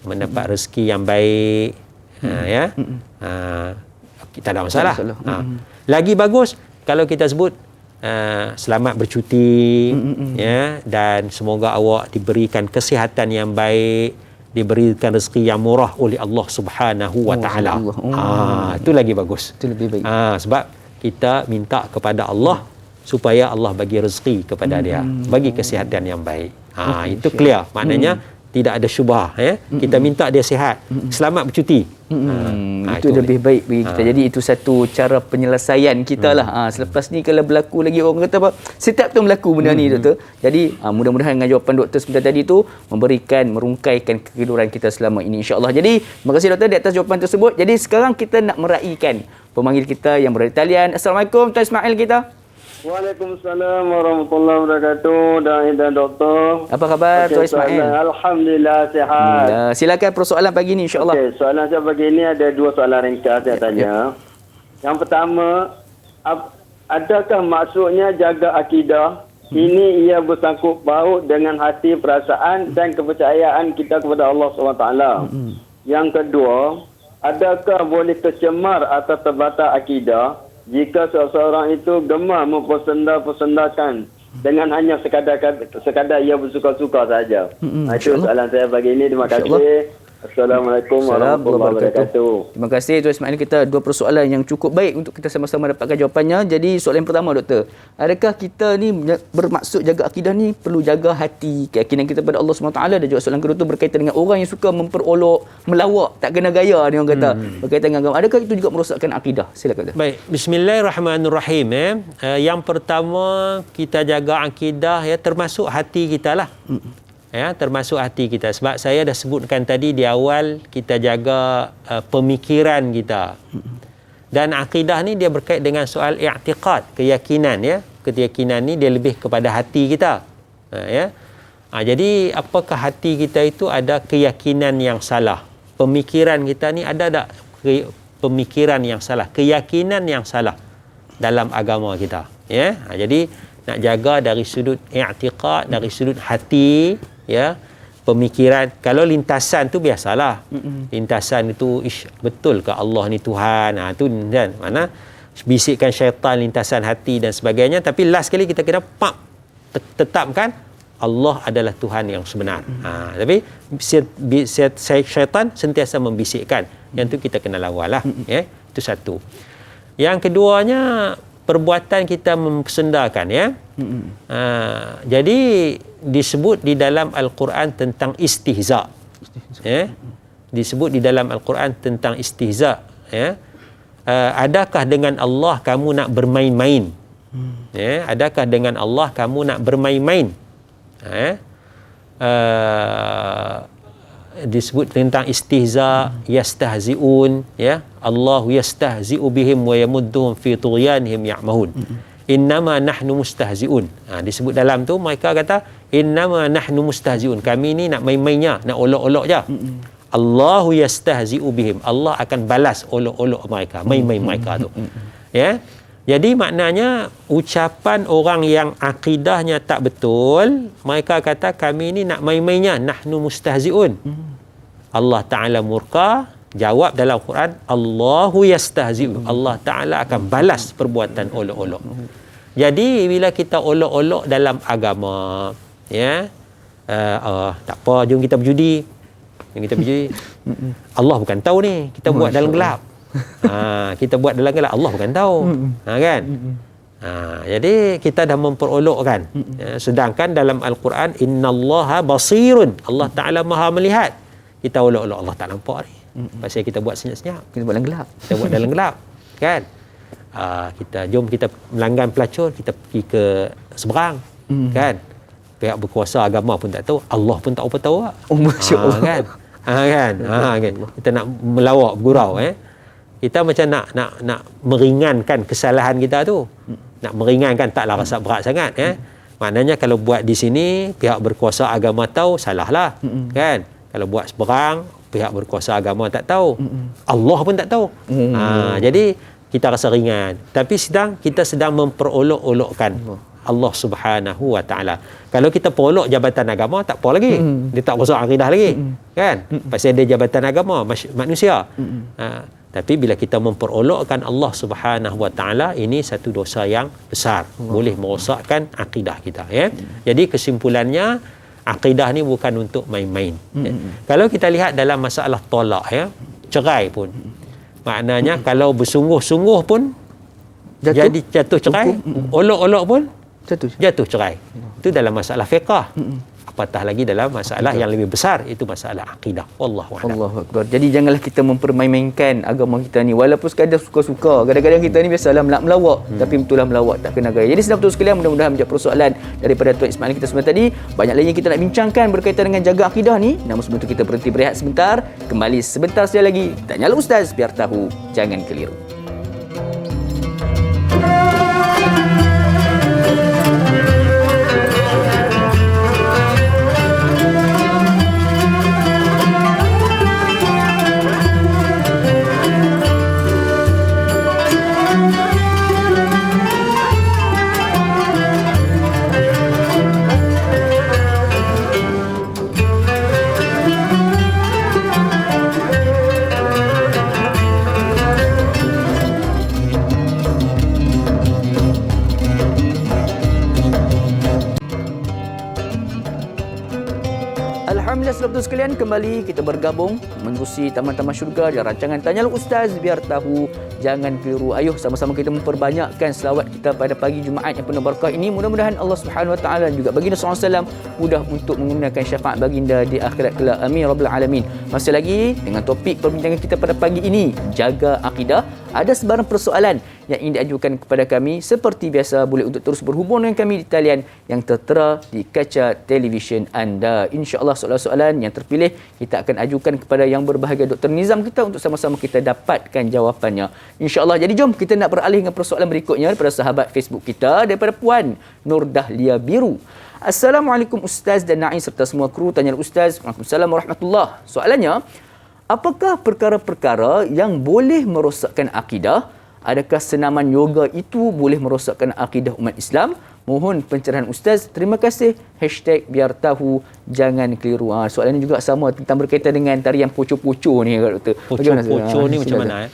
mendapat rezeki yang baik, ya. Kita ada masalah. Lagi bagus kalau kita sebut selamat bercuti, ya, dan semoga awak diberikan kesihatan yang baik, diberikan rezeki yang murah oleh Allah Subhanahu wa taala. Itu lagi bagus. Itu lebih baik. Sebab kita minta kepada Allah supaya Allah bagi rezeki kepada dia, bagi kesihatan yang baik. Itu clear. Maknanya tidak ada syubhah, ya. Kita minta dia sihat, selamat bercuti. Itu lebih baik bagi kita. Jadi itu satu cara penyelesaian kita lah. Selepas ni kalau berlaku lagi, orang kata apa, setiap tu berlaku benda ni doktor. Jadi mudah-mudahan dengan jawapan doktor sebentar tadi tu merungkaikan kekeliruan kita selama ini, insya-Allah. Jadi terima kasih doktor di atas jawapan tersebut. Jadi sekarang kita nak meraihkan pemanggil kita yang berada di talian. Assalamualaikum Tuan Ismail kita. Waalaikumsalam warahmatullahi wabarakatuh. Dan doktor. Apa khabar Tuan Ismail? Alhamdulillah sihat. Silakan persoalan pagi ni, insya-Allah. Okey, soalan saya pagi ni ada dua soalan ringkas saya tanya. Yang pertama, adakah maksudnya jaga akidah? Ini ia bersangkut paut dengan hati, perasaan dan kepercayaan kita kepada Allah SWT. Yang kedua, adakah boleh tercemar atau terbatal akidah jika seseorang itu gemar mempersendakan dengan hanya sekadar ia bersuka-suka saja? Itu soalan saya pagi ini. Terima kasih. Assalamualaikum warahmatullahi wabarakatuh. Terima kasih Tuan Ismail. Kita dua persoalan yang cukup baik untuk kita sama-sama dapatkan jawapannya. Jadi soalan yang pertama doktor, adakah kita ni bermaksud jaga akidah ni perlu jaga hati, keyakinan kita pada Allah SWT? Dan juga soalan kedua tu berkaitan dengan orang yang suka memperolok, melawak, tak kena gaya ni orang kata, berkaitan dengan agama. Adakah itu juga merosakkan akidah? Silakan. Baik, bismillahirrahmanirrahim. Yang pertama, kita jaga akidah, ya, termasuk hati kita lah. Ya, termasuk hati kita. Sebab saya dah sebutkan tadi di awal, kita jaga pemikiran kita. Dan akidah ni dia berkait dengan soal i'tiqad, keyakinan, ya. Keyakinan ni dia lebih kepada hati kita. Ya. Jadi apakah hati kita itu ada keyakinan yang salah? Pemikiran kita ni ada tak pemikiran yang salah, keyakinan yang salah dalam agama kita? Ya. Jadi nak jaga dari sudut i'tiqad, dari sudut hati, ya, pemikiran. Kalau lintasan tu biasalah. Lintasan itu betul ke Allah ni Tuhan? Tu kan, mana bisikkan syaitan lintasan hati dan sebagainya. Tapi last kali kita kena tetapkan Allah adalah Tuhan yang sebenar. Tapi syaitan sentiasa membisikkan. Yang tu kita kena lawan lah. Ya, itu satu. Yang keduanya, perbuatan kita mempersendakan, ya. Jadi disebut di dalam Al-Quran tentang istihza, ya. Disebut di dalam Al-Quran tentang istihza, ya. Adakah dengan Allah kamu nak bermain-main? Ya, adakah dengan Allah kamu nak bermain-main? Disebut tentang istihza, yastahzi'un, ya. Allahu yastahzi'u bihim wa yamudduhum fi tughyanihim ya'mahun. Innama nahnu mustahzi'un. Disebut dalam tu mereka kata innama nahnu mustahzi'un. Kami ni nak main-mainnya, nak olok-olok je. Allahu yastahzi'u bihim. Allah akan balas olok-olok mereka, main-main mereka tu. Ya. Jadi maknanya ucapan orang yang akidahnya tak betul, mereka kata kami ni nak main-mainnya, nahnu mustahzi'un. Allah Ta'ala murka, jawab dalam Quran, Allahu yastahzi'u. Allah Ta'ala akan balas perbuatan olok-olok. Jadi bila kita olok-olok dalam agama, ya, tak apa, jom kita berjudi. Allah bukan tahu ni, kita buat dalam gelap. Kita buat dalam gelap, Allah bukan tahu. Kan? Jadi kita dah memperolokkan. Sedangkan dalam Al-Quran, innallaha basirun. Allah Ta'ala maha melihat. Kita olok-olok, Allah tak nampak ni. Pasal kita buat senyap-senyap. Kita buat dalam gelap. Kita buat dalam gelap. Kan? Jom kita melanggan pelacur, kita pergi ke seberang. Kan? Pihak berkuasa agama pun tak tahu. Allah pun tak apa tahu. Masya Allah. Kan? Kan? Kita nak melawak, bergurau. Kita macam nak meringankan kesalahan kita tu. Nak meringankan, taklah rasa berat sangat. Maknanya kalau buat di sini, pihak berkuasa agama tahu, salahlah. Kan? Kalau buat seberang, pihak berkuasa agama tak tahu. Allah pun tak tahu. Jadi, kita rasa ringan. Tapi kita sedang memperolok-olokkan Allah Subhanahu Wa Ta'ala. Kalau kita perolok jabatan agama, tak apa lagi. Dia tak masuk akidah lagi. Kan? Pasal dia jabatan agama, manusia. Tapi bila kita memperolokkan Allah Subhanahu Wa Ta'ala, ini satu dosa yang besar. Boleh merosakkan akidah kita. Ya? Jadi kesimpulannya, akidah ni bukan untuk main-main. Kalau kita lihat dalam masalah tolak, ya, cerai pun. Maknanya kalau bersungguh-sungguh pun jadi jatuh cerai, olok-olok pun jatuh cerai. Itu dalam masalah fiqah. Apatah lagi dalam masalah yang lebih besar, itu masalah akidah. Wallahu a'lam. Allahu akbar. Jadi janganlah kita mempermain-mainkan agama kita ni, walaupun sekadar suka-suka. Kadang-kadang kita ni biasalah melawak, tapi betul lah melawak tak kena gaya. Jadi sedang betul sekalian, mudah-mudahan menjawab persoalan daripada Tuan Ismail kita sebentar tadi. Banyak lagi yang kita nak bincangkan berkaitan dengan jaga akidah ni. Namun sebelum tu kita berhenti berehat sebentar. Kembali sebentar saja lagi. Tanyalah Ustaz, biar tahu, jangan keliru. Alhamdulillah, sahabat sekalian, kembali kita bergabung menerusi Taman-Taman Syurga dan rancangan Tanyalah Ustaz, biar tahu, jangan keliru. Ayuh sama-sama kita memperbanyakkan selawat kita pada pagi Jumaat yang penuh barakah ini. Mudah-mudahan Allah Subhanahu Wa Taala dan juga baginda SAW mudah untuk menggunakan syafaat baginda di akhirat kelak. Amin rabbal alamin. Masih lagi dengan topik perbincangan kita pada pagi ini, jaga akidah. Ada sebarang persoalan yang ingin diajukan kepada kami. Seperti biasa, boleh untuk terus berhubung dengan kami di talian yang tertera di kaca televisyen anda. InsyaAllah soalan-soalan yang terpilih kita akan ajukan kepada yang berbahagia Dr. Nizam kita untuk sama-sama kita dapatkan jawapannya. InsyaAllah. Jadi jom kita nak beralih dengan persoalan berikutnya daripada sahabat Facebook kita, daripada Puan Nur Dahlia Biru. Assalamualaikum Ustaz dan Naim serta semua kru Tanyalah Ustaz. Waalaikumsalam warahmatullahi. Soalannya, apakah perkara-perkara yang boleh merosakkan akidah? Adakah senaman yoga itu boleh merosakkan akidah umat Islam? Mohon pencerahan Ustaz. Terima kasih. #biar tahu, jangan keliru. Soalan ini juga sama tentang berkaitan dengan tarian poco-poco ni, Doktor. Poco-poco ni macam mana?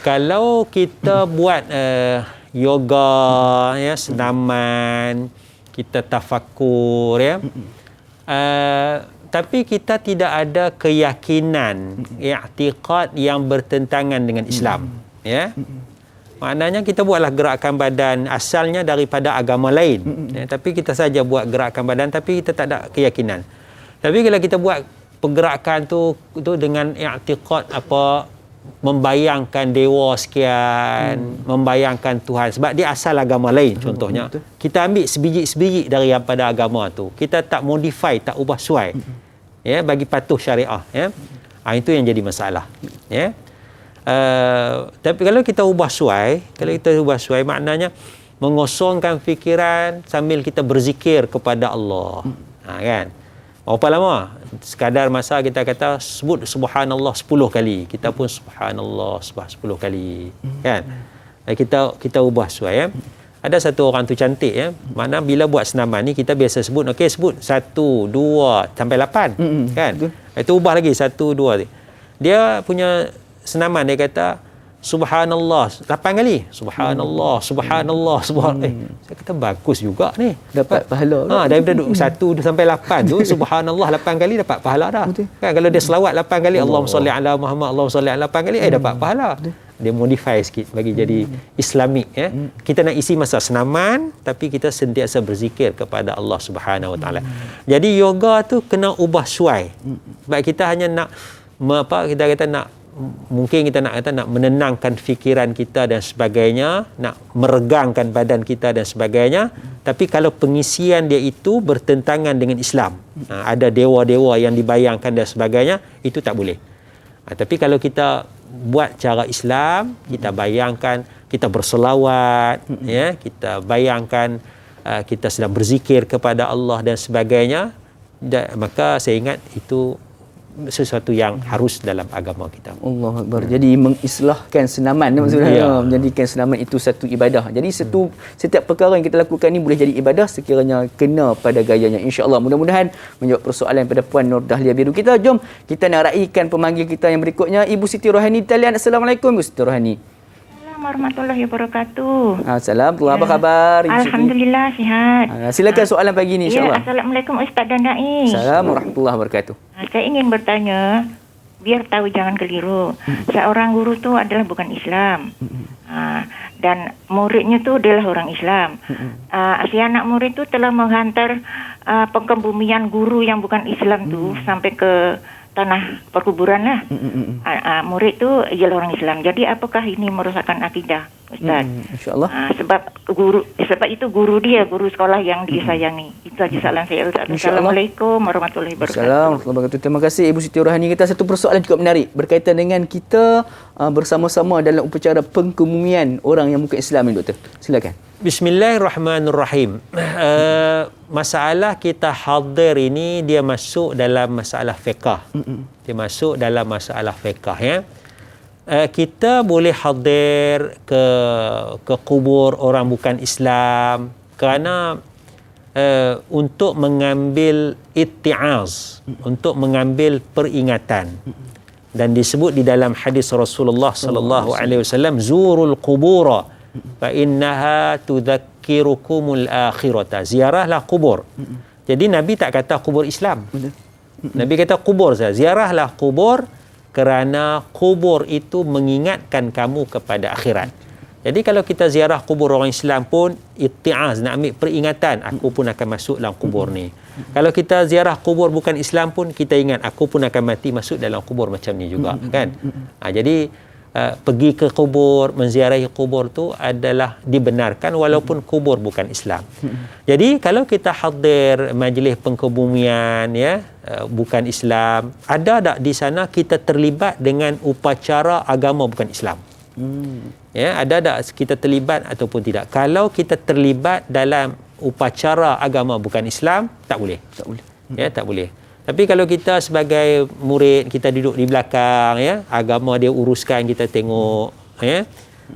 Kalau kita buat yoga, ya, senaman, kita tafakur, ya, tapi kita tidak ada keyakinan, i'tiqad yang bertentangan dengan Islam, ya. Maknanya kita buatlah gerakan badan asalnya daripada agama lain. Tapi kita saja buat gerakan badan tapi kita tak ada keyakinan. Tapi kalau kita buat pergerakan tu dengan i'tiqad apa, membayangkan dewa sekian, membayangkan Tuhan sebab dia asal agama lain contohnya. Kita ambil sebiji-sebiji daripada agama tu. Kita tak modify, tak ubah suai. Ya, bagi patuh syariah, ya. Itu yang jadi masalah, ya. Tapi kalau kita ubah suai, maknanya mengosongkan fikiran sambil kita berzikir kepada Allah. Kan? Berapa lama? Sekadar masa kita kata sebut subhanallah 10 kali. Kita pun subhanallah 10 kali. Kan? Kita ubah suai, ya. Ada satu orang tu cantik, ya. Mana bila buat senaman ni kita biasa sebut, okey, sebut 1 2 sampai 8. Kan? Itu ubah lagi 1 2. Dia punya senaman dia kata subhanallah 8 kali. Subhanallah, subhanallah, subhanallah. Saya kata bagus juga ni. Dapat pahala. Daripada 1 sampai 8 tu subhanallah 8 kali dapat pahala dah. Kan kalau dia selawat 8 kali Allahumma salli ala Muhammad, Allahumma salli ala 8 kali dapat pahala. Dia modify sikit bagi jadi Islamik, ya. Kita nak isi masa senaman tapi kita sentiasa berzikir kepada Allah Subhanahu Wa Taala. Jadi yoga tu kena ubah suai. Sebab kita hanya nak kita kata mungkin kita nak menenangkan fikiran kita dan sebagainya, nak meregangkan badan kita dan sebagainya, tapi kalau pengisian dia itu bertentangan dengan Islam, ada dewa-dewa yang dibayangkan dan sebagainya, itu tak boleh. Tapi kalau kita buat cara Islam, kita bayangkan kita berselawat, ya, kita bayangkan kita sedang berzikir kepada Allah dan sebagainya, maka saya ingat itu sesuatu yang harus dalam agama kita. Allahu Akbar. Jadi mengislahkan senaman maksudnya, menjadikan senaman itu satu ibadah. Jadi setiap perkara yang kita lakukan ni boleh jadi ibadah sekiranya kena pada gayanya. Insya-Allah mudah-mudahan menjawab persoalan pada Puan Nur Dahlia Biru kita. Jom kita nak raikan pemanggil kita yang berikutnya, Ibu Siti Rohani Talian. Assalamualaikum Ibu Siti Rohani. Warahmatullahi wabarakatuh. Assalamualaikum. Apa khabar Ibu Siti? Alhamdulillah sihat. Silakan soalan pagi ni insya-Allah. Assalamualaikum Ustaz dan Naim. Assalamualaikum warahmatullahi wabarakatuh. Saya ingin bertanya, biar tahu jangan keliru. Seorang guru tu adalah bukan Islam. Dan muridnya tu adalah orang Islam. Si anak murid tu telah menghantar pengkebumian guru yang bukan Islam tu sampai ke tanah perkuburan lah. Murid tu ialah orang Islam. Jadi apakah ini merosakkan akidah, Ustaz? InsyaAllah. Sebab itu guru dia, guru sekolah yang disayangi. Itu saja soalan saya, Ustaz. Assalamualaikum warahmatullahi wabarakatuh. Assalamualaikum warahmatullahi wabarakatuh. Terima kasih Ibu Siti Rohani. Kita satu persoalan cukup menarik berkaitan dengan kita bersama-sama dalam upacara pengkebumian orang yang bukan Islam ni, Doktor. Silakan. Bismillahirrahmanirrahim. Masalah kita hadir ini dia masuk dalam masalah fiqh. Dia masuk dalam masalah fiqh, ya. Kita boleh hadir ke kubur orang bukan Islam kerana untuk mengambil itti'az, untuk mengambil peringatan. Dan disebut di dalam hadis Rasulullah sallallahu alaihi wasallam, zurul qubura fa innaha tudzakkirukumul akhirata. Ziarahlah kubur. Jadi Nabi tak kata kubur Islam. Nabi kata kubur saja. Ziarahlah kubur kerana kubur itu mengingatkan kamu kepada akhirat. Jadi kalau kita ziarah kubur orang Islam pun itti'az, nak ambil peringatan, aku pun akan masuk dalam kubur ni. Kalau kita ziarah kubur bukan Islam pun kita ingat aku pun akan mati masuk dalam kubur macam ni juga, kan? Jadi pergi ke kubur, menziarahi kubur tu adalah dibenarkan walaupun kubur bukan Islam. Jadi kalau kita hadir majlis pengkebumian, ya, bukan Islam, ada tak di sana kita terlibat dengan upacara agama bukan Islam? Ya, ada tak kita terlibat ataupun tidak? Kalau kita terlibat dalam upacara agama bukan Islam, tak boleh. Tak boleh. Ya, tak boleh. Tapi kalau kita sebagai murid, kita duduk di belakang, ya, agama dia uruskan, kita tengok, ya,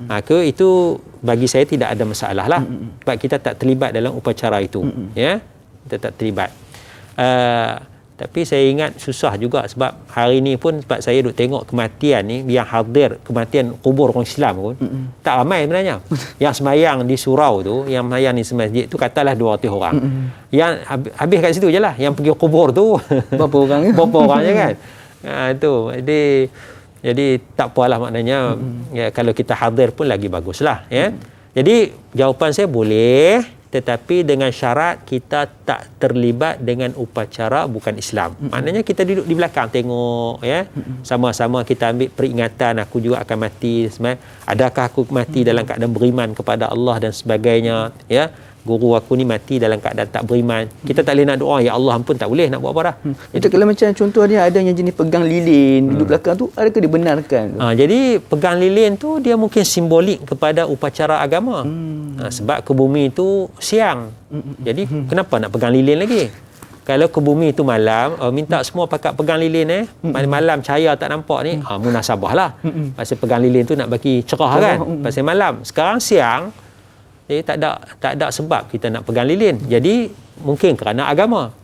maka itu bagi saya tidak ada masalah lah. Sebab kita tak terlibat dalam upacara itu, ya, kita tak terlibat. Tapi saya ingat susah juga sebab hari ni pun sebab saya duduk tengok kematian ni, yang hadir kematian kubur orang Islam pun tak ramai sebenarnya. Yang semayang di surau tu, yang semayang di masjid tu katalah 200 orang. Yang habis kat situ je lah. Yang pergi kubur tu berapa orang? Berapa orang je kan? Itu. Jadi Jadi tak apalah maknanya ya, kalau kita hadir pun lagi baguslah ya. Jadi jawapan saya boleh, tetapi dengan syarat kita tak terlibat dengan upacara bukan Islam. Maknanya kita duduk di belakang tengok ya. Sama-sama kita ambil peringatan, aku juga akan mati. Adakah aku mati dalam keadaan beriman kepada Allah dan sebagainya ya. Guru aku ni mati dalam keadaan tak beriman. Kita tak boleh nak doa, ya Allah ampun, tak boleh nak buat apa dah. Itu kalau macam contoh dia ada yang jenis pegang lilin duduk belakang tu, adakah dibenarkan? Jadi pegang lilin tu dia mungkin simbolik kepada upacara agama. Sebab ke bumi tu siang. Jadi kenapa nak pegang lilin lagi? Kalau ke bumi tu malam, minta semua pakat pegang lilin malam cahaya tak nampak ni, munasabah lah. Pasal pegang lilin tu nak bagi cerah kan. Pasal malam. Sekarang siang, jadi tak ada sebab kita nak pegang lilin. Jadi mungkin kerana agama.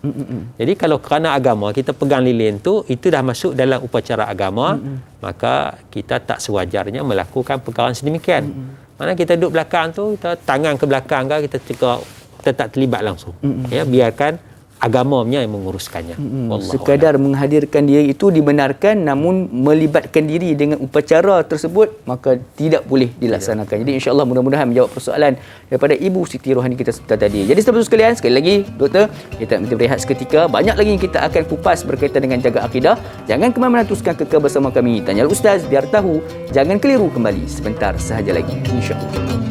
Jadi kalau kerana agama kita pegang lilin tu, itu dah masuk dalam upacara agama, maka kita tak sewajarnya melakukan perkara sedemikian. Mana kita duduk belakang tu, kita tangan ke belakang ke, kita cakap kita tak terlibat langsung. Ya, biarkan agamanya yang menguruskannya. Sekadar menghadirkan diri itu dibenarkan, namun melibatkan diri dengan upacara tersebut maka tidak boleh dilaksanakan. Jadi insya-Allah mudah-mudahan menjawab persoalan daripada Ibu Siti Rohani kita sebentar tadi. Jadi sahabat sekalian, sekali lagi doktor, kita minta berehat seketika. Banyak lagi yang kita akan kupas berkaitan dengan jaga akidah. Jangan ke mana-mana, teruskan kekal bersama kami. Tanyalah Ustaz biar tahu. Jangan keliru, kembali sebentar sahaja lagi insya-Allah.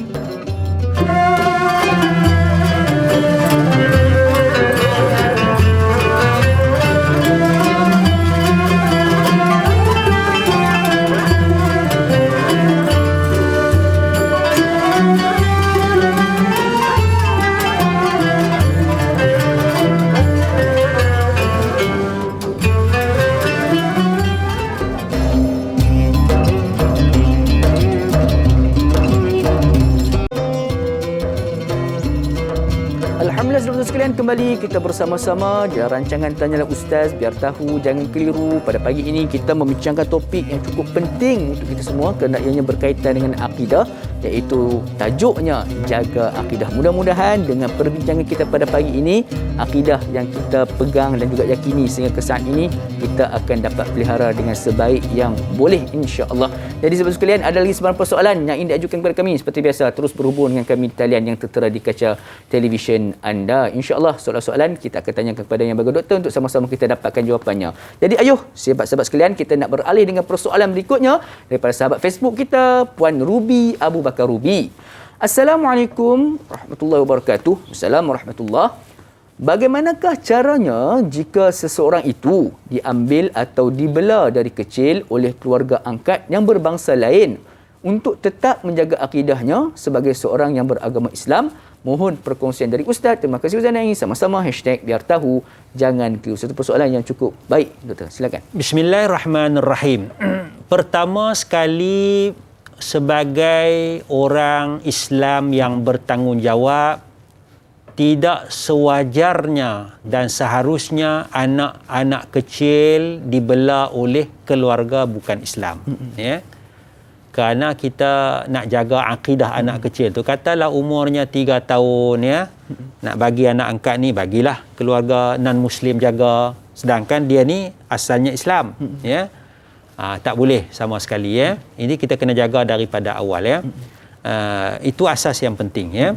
Kembali kita bersama-sama di rancangan Tanyalah Ustaz biar tahu jangan keliru. Pada pagi ini kita membincangkan topik yang cukup penting untuk kita semua kerana ianya berkaitan dengan akidah, iaitu tajuknya jaga akidah. Mudah-mudahan dengan perbincangan kita pada pagi ini, akidah yang kita pegang dan juga yakini sehingga ke saat ini, kita akan dapat pelihara dengan sebaik yang boleh insya-Allah. Jadi sahabat sekalian, ada lagi sebarang persoalan yang ingin diajukan kepada kami, seperti biasa terus berhubung dengan kami di talian yang tertera di kaca televisyen anda. InsyaAllah soalan-soalan kita akan tanyakan kepada yang bagus doktor untuk sama-sama kita dapatkan jawapannya. Jadi ayuh sahabat-sahabat sekalian, kita nak beralih dengan persoalan berikutnya daripada sahabat Facebook kita, Puan Ruby Abu Bakar Ruby. Assalamualaikum warahmatullahi wabarakatuh. Assalamualaikum warahmatullahi. Bagaimanakah caranya jika seseorang itu diambil atau dibela dari kecil oleh keluarga angkat yang berbangsa lain untuk tetap menjaga akidahnya sebagai seorang yang beragama Islam? Mohon perkongsian dari Ustaz. Terima kasih Ustaz Nai. Sama-sama #biar tahu jangan keliru. Satu persoalan yang cukup baik doktor. Silakan. Bismillahirrahmanirrahim. Pertama sekali, sebagai orang Islam yang bertanggungjawab, tidak sewajarnya dan seharusnya anak-anak kecil dibela oleh keluarga bukan Islam. Ya. Kerana kita nak jaga akidah anak kecil tu. Katalah umurnya 3 tahun ya. Nak bagi anak angkat ni, bagilah keluarga non-Muslim jaga. Sedangkan dia ni asalnya Islam. Ya. Tak boleh sama sekali ya. Ini kita kena jaga daripada awal ya. Itu asas yang penting ya.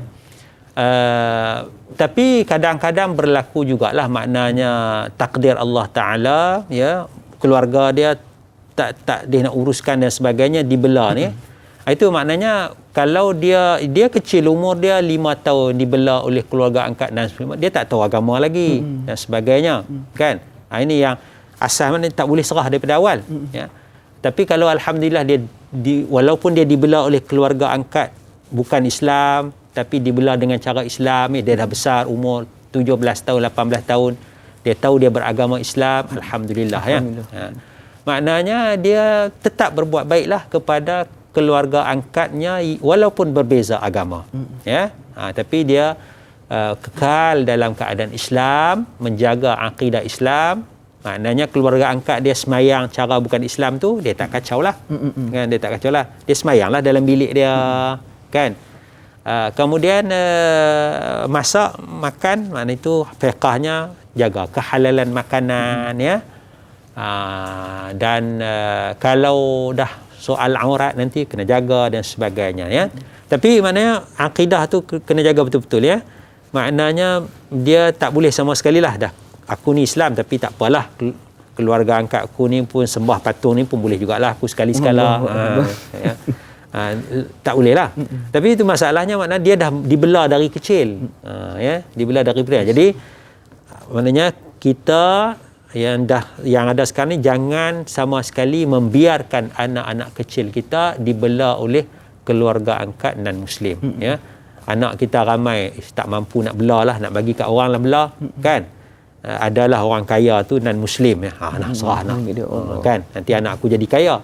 Tapi kadang-kadang berlaku jugalah, maknanya takdir Allah Ta'ala ya, keluarga dia tak dia nak uruskan dan sebagainya, dibela ni. Itu maknanya kalau dia kecil, umur dia 5 tahun, dibela oleh keluarga angkat dan sebagainya, dia tak tahu agama lagi dan sebagainya kan. Ini yang asal mana tak boleh serah daripada awal ya. Tapi kalau alhamdulillah dia walaupun dia dibela oleh keluarga angkat bukan Islam, tapi dibela dengan cara Islam, dia dah besar, umur 17 tahun, 18 tahun, dia tahu dia beragama Islam, alhamdulillah ya. Maknanya dia tetap berbuat baiklah kepada keluarga angkatnya walaupun berbeza agama. Ya. Tapi dia kekal dalam keadaan Islam, menjaga akidah Islam. Maknanya keluarga angkat dia semayang cara bukan Islam tu, dia tak kacau lah. Kan, dia tak kacau lah. Dia semayanglah dalam bilik dia. Kan. Kemudian masak, makan, maknanya itu fiqahnya jaga kehalalan makanan ya. Dan kalau dah soal aurat nanti kena jaga dan sebagainya, ya. Tapi maknanya akidah tu kena jaga betul-betul, ya. Maknanya dia tak boleh sama sekali lah dah. Aku ni Islam tapi tak apalah. Keluarga angkat aku ni pun sembah patung ni pun boleh jugalah aku sekali-sekala. Ya. Tak boleh lah. Tapi itu masalahnya, maknanya dia dah dibelah dari kecil. Ya, dibelah dari kecil. Jadi maknanya kita yang ada sekarang ni jangan sama sekali membiarkan anak-anak kecil kita dibelah oleh keluarga angkat non muslim, ya. Anak kita ramai tak mampu nak belah lah, nak bagi kat orang lah belah, kan. Adalah orang kaya tu non muslim, ya. Nak serah nak. Kan, nanti anak aku jadi kaya.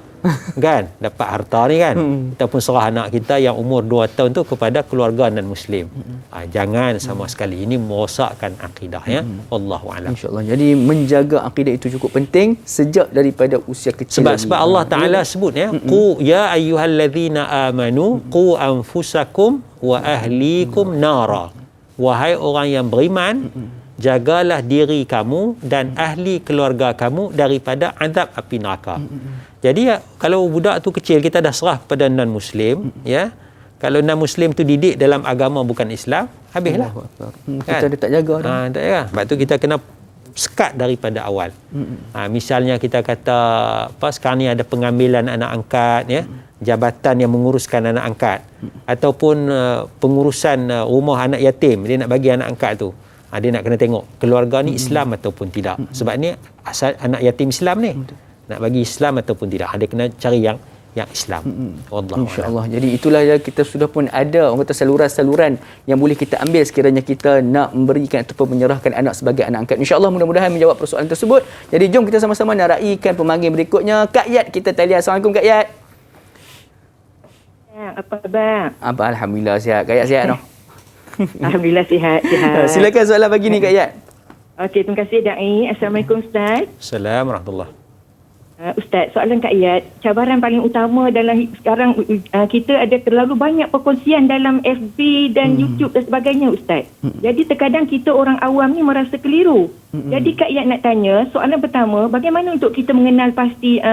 Kan, dapat harta ni kan. Kita pun serah anak kita yang umur 2 tahun tu kepada keluarga non muslim. Jangan sama sekali, ini merosakkan akidah, ya. Wallahu a'lam. Insya-Allah. Jadi menjaga akidah itu cukup penting sejak daripada usia kecil. Sebab Allah Taala sebut, ya, qu ya ayyuhallazina amanu qu anfusakum wa ahlikum nara. Wahai orang yang beriman, jagalah diri kamu dan ahli keluarga kamu daripada azab api neraka. Jadi kalau budak tu kecil kita dah serah kepada non muslim, ya. Kalau non muslim tu didik dalam agama bukan Islam, habislah. Kita dah tak jaga dah. Tak jaga. Sebab tu kita kena sekat daripada awal. Misalnya kita kata sekarang ni ada pengambilan anak angkat, ya. Jabatan yang menguruskan anak angkat, ataupun pengurusan rumah anak yatim, dia nak bagi anak angkat tu. Dia nak kena tengok keluarga ni Islam ataupun tidak. Sebab ni asal anak yatim Islam ni. Nak bagi Islam ataupun tidak. Dia kena cari yang Islam. Wallahu insya-Allah. Jadi itulah yang kita sudah pun ada orang kata saluran-saluran yang boleh kita ambil sekiranya kita nak memberikan ataupun menyerahkan anak sebagai anak angkat. Insya-Allah mudah-mudahan menjawab persoalan tersebut. Jadi jom kita sama-sama nak raikan pemanggil berikutnya. Kak Yat kita talian. Assalamualaikum Kak Yat. Apa khabar? Alhamdulillah sihat. Kak Yat sihat noh. Alhamdulillah sihat. Silakan soalan pagi ni Kak Yat. Okey, terima kasih Dai. Assalamualaikum Ustaz. Assalamualaikum warahmatullahi. Ustaz, soalan Kak Yat, cabaran paling utama dalam sekarang kita ada terlalu banyak perkongsian dalam FB dan YouTube dan sebagainya Ustaz. Jadi terkadang kita orang awam ni merasa keliru. Jadi Kak Yat nak tanya, soalan pertama, bagaimana untuk kita mengenal pasti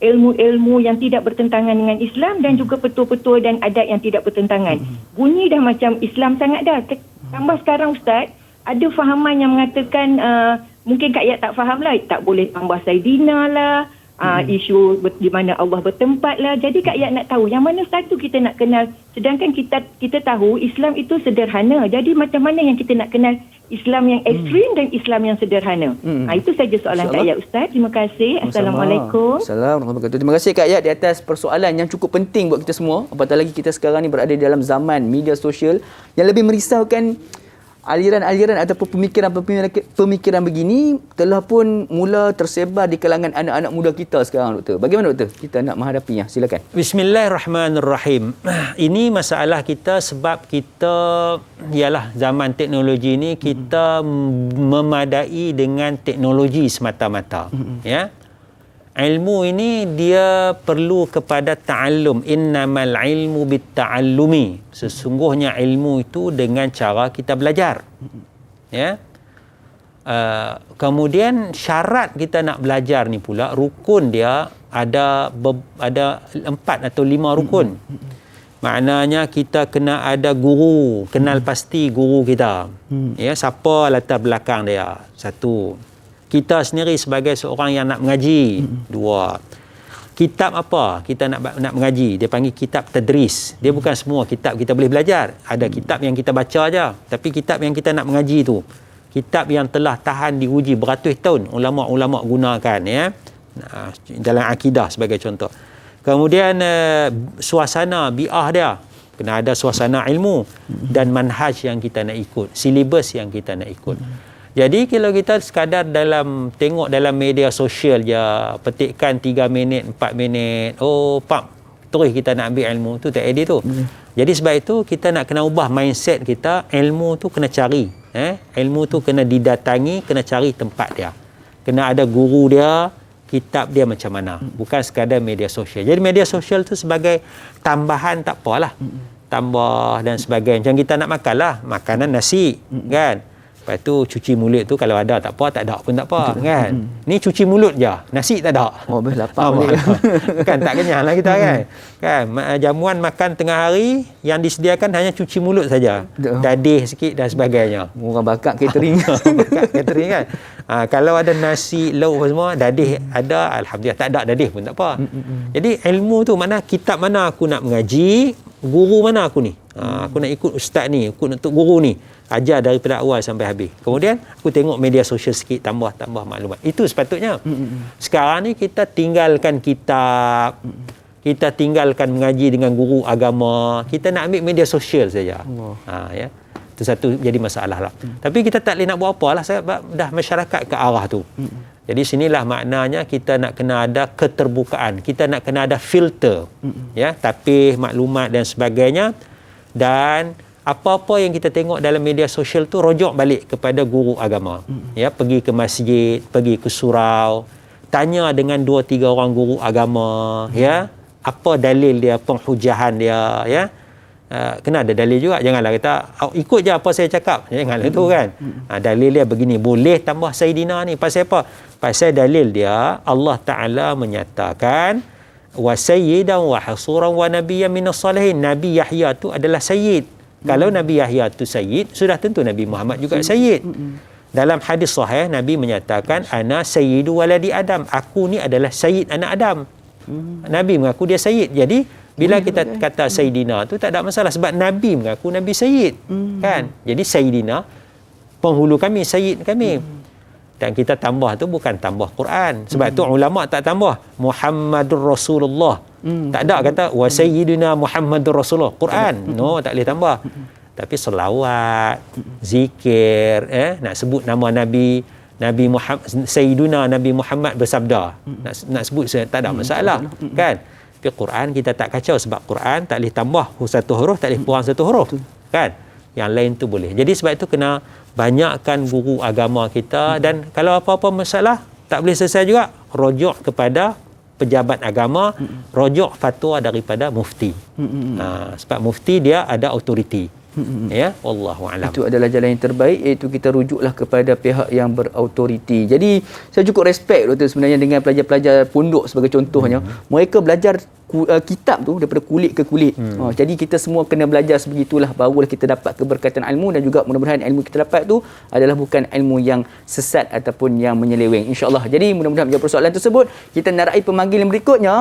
ilmu-ilmu yang tidak bertentangan dengan Islam dan juga petua-petua dan adat yang tidak bertentangan. Bunyi dah macam Islam sangat dah. Tambah sekarang Ustaz, ada fahaman yang mengatakan mungkin Kak Yat tak faham lah, tak boleh tambah Saidina lah, isu di mana Allah bertempat lah. Jadi Kak Yat nak tahu yang mana satu kita nak kenal, sedangkan kita tahu Islam itu sederhana. Jadi macam mana yang kita nak kenal Islam yang ekstrim dan Islam yang sederhana? Itu saja soalan Kak Yat Ustaz. Terima kasih. Assalamualaikum. Assalamualaikum. Terima kasih Kak Yat di atas persoalan yang cukup penting buat kita semua. Apatah lagi kita sekarang ni berada dalam zaman media sosial yang lebih merisaukan. Aliran-aliran ataupun pemikiran begini telah pun mula tersebar di kalangan anak-anak muda kita sekarang, Doktor. Bagaimana Doktor kita nak menghadapinya? Silakan. Bismillahirrahmanirrahim. Ini masalah kita sebab kita ialah zaman teknologi ini kita memadai dengan teknologi semata-mata. Ya. Ilmu ini dia perlu kepada ta'allum. Innamal ilmu bitta'allumi. Sesungguhnya ilmu itu dengan cara kita belajar. Ya. Kemudian syarat kita nak belajar ni pula, rukun dia ada 4 atau 5 rukun. Maknanya kita kena ada guru, kenal pasti guru kita. Ya, siapa latar belakang dia? 1. Kita sendiri sebagai seorang yang nak mengaji. 2. Kitab apa kita nak mengaji? Dia panggil kitab tadris. Dia bukan semua kitab kita boleh belajar. Ada kitab yang kita baca aja, tapi kitab yang kita nak mengaji tu, kitab yang telah tahan diuji beratus tahun, ulama-ulama gunakan, ya. Dalam akidah sebagai contoh. Kemudian suasana bi'ah dia, kena ada suasana ilmu dan manhaj yang kita nak ikut, silibus yang kita nak ikut. Jadi kalau kita sekadar tengok dalam media sosial je, petikkan 3 minit, 4 minit, terus kita nak ambil ilmu tu, tak edit tu. Jadi sebab itu kita nak kena ubah mindset kita, ilmu tu kena cari. Ilmu tu kena didatangi, kena cari tempat dia. Kena ada guru dia, kitab dia macam mana. Bukan sekadar media sosial. Jadi media sosial tu sebagai tambahan tak apalah. Tambah dan sebagainya. Macam kita nak makan lah, makanan nasi, kan? Lepas tu cuci mulut tu kalau ada tak apa, tak ada pun tak apa kan. Ni cuci mulut je, nasi tak ada. Oh, boleh lapar boleh. Kan tak kenyang lah kita kan. Kan jamuan makan tengah hari yang disediakan hanya cuci mulut saja. Dadih sikit dan sebagainya. Orang bakat catering. Bakat catering kan. Kalau ada nasi, lauk semua, dadih ada, alhamdulillah. Tak ada dadih pun tak apa. Jadi ilmu tu mana kitab mana aku nak mengaji, guru mana aku ni. Aku nak ikut ustaz ni, ikut untuk guru ni. Ajar daripada awal sampai habis. Kemudian aku tengok media sosial sikit, tambah maklumat. Itu sepatutnya. Sekarang ni kita tinggalkan kitab, kita tinggalkan mengaji dengan guru agama, kita nak ambil media sosial saja. Ya. Itu satu jadi masalah lah. Tapi kita tak boleh nak buat apa lah sebab dah masyarakat ke arah tu. Jadi sinilah maknanya kita nak kena ada keterbukaan, kita nak kena ada filter, ya, tapih maklumat dan sebagainya. Dan apa-apa yang kita tengok dalam media sosial tu rujuk balik kepada guru agama. Ya, pergi ke masjid, pergi ke surau, tanya dengan 2-3 orang guru agama, ya, apa dalil dia, penghujahan dia, ya. Kena ada dalil juga. Janganlah kata ikut je apa saya cakap. Janganlah tu kan. Dalil dia begini, boleh tambah Sayyidina ni. Pasal apa? Pasal dalil dia Allah Taala menyatakan wa sayyidan wa hasuran wa nabiyyan minas salihin. Nabi Yahya tu adalah sayyid. Kalau Nabi Yahya tu sayyid, sudah tentu Nabi Muhammad juga sayyid. Dalam hadis sahih Nabi menyatakan ana sayyidu waladi Adam. Aku ni adalah sayyid anak Adam. Nabi mengaku dia sayyid. Jadi bila kita kata Sayyidina tu tak ada masalah sebab Nabi mengaku Nabi Sayyid. Kan? Jadi Sayyidina penghulu kami, Sayyid kami. Dan kita tambah tu bukan tambah Quran. Sebab tu ulama tak tambah Muhammadur Rasulullah. Tak ada kata wa sayyidina Muhammadur Rasulullah. Quran. No, tak boleh tambah. Tapi selawat, zikir, nak sebut nama Nabi Muhammad, Sayyiduna Nabi Muhammad bersabda. Nak sebut tak ada masalah. Kan? Tapi Quran kita tak kacau sebab Quran tak boleh tambah satu huruf, tak boleh kurang satu huruf. Kan? Yang lain tu boleh. Jadi sebab itu kena banyakkan guru agama kita dan kalau apa-apa masalah tak boleh selesai juga, rujuk kepada pejabat agama, rujuk fatwa daripada mufti. Sebab mufti dia ada autoriti. Ya, wallahu alam. Itu adalah jalan yang terbaik, iaitu kita rujuklah kepada pihak yang berautoriti. Jadi saya cukup respect doktor sebenarnya dengan pelajar-pelajar pondok sebagai contohnya. Mereka belajar kitab tu daripada kulit ke kulit. Jadi kita semua kena belajar sebegitulah, barulah kita dapat keberkatan ilmu dan juga mudah-mudahan ilmu kita dapat tu adalah bukan ilmu yang sesat ataupun yang menyeleweng, insya-Allah. Jadi mudah-mudahan menjawab persoalan tersebut. Kita narai pemanggil yang berikutnya.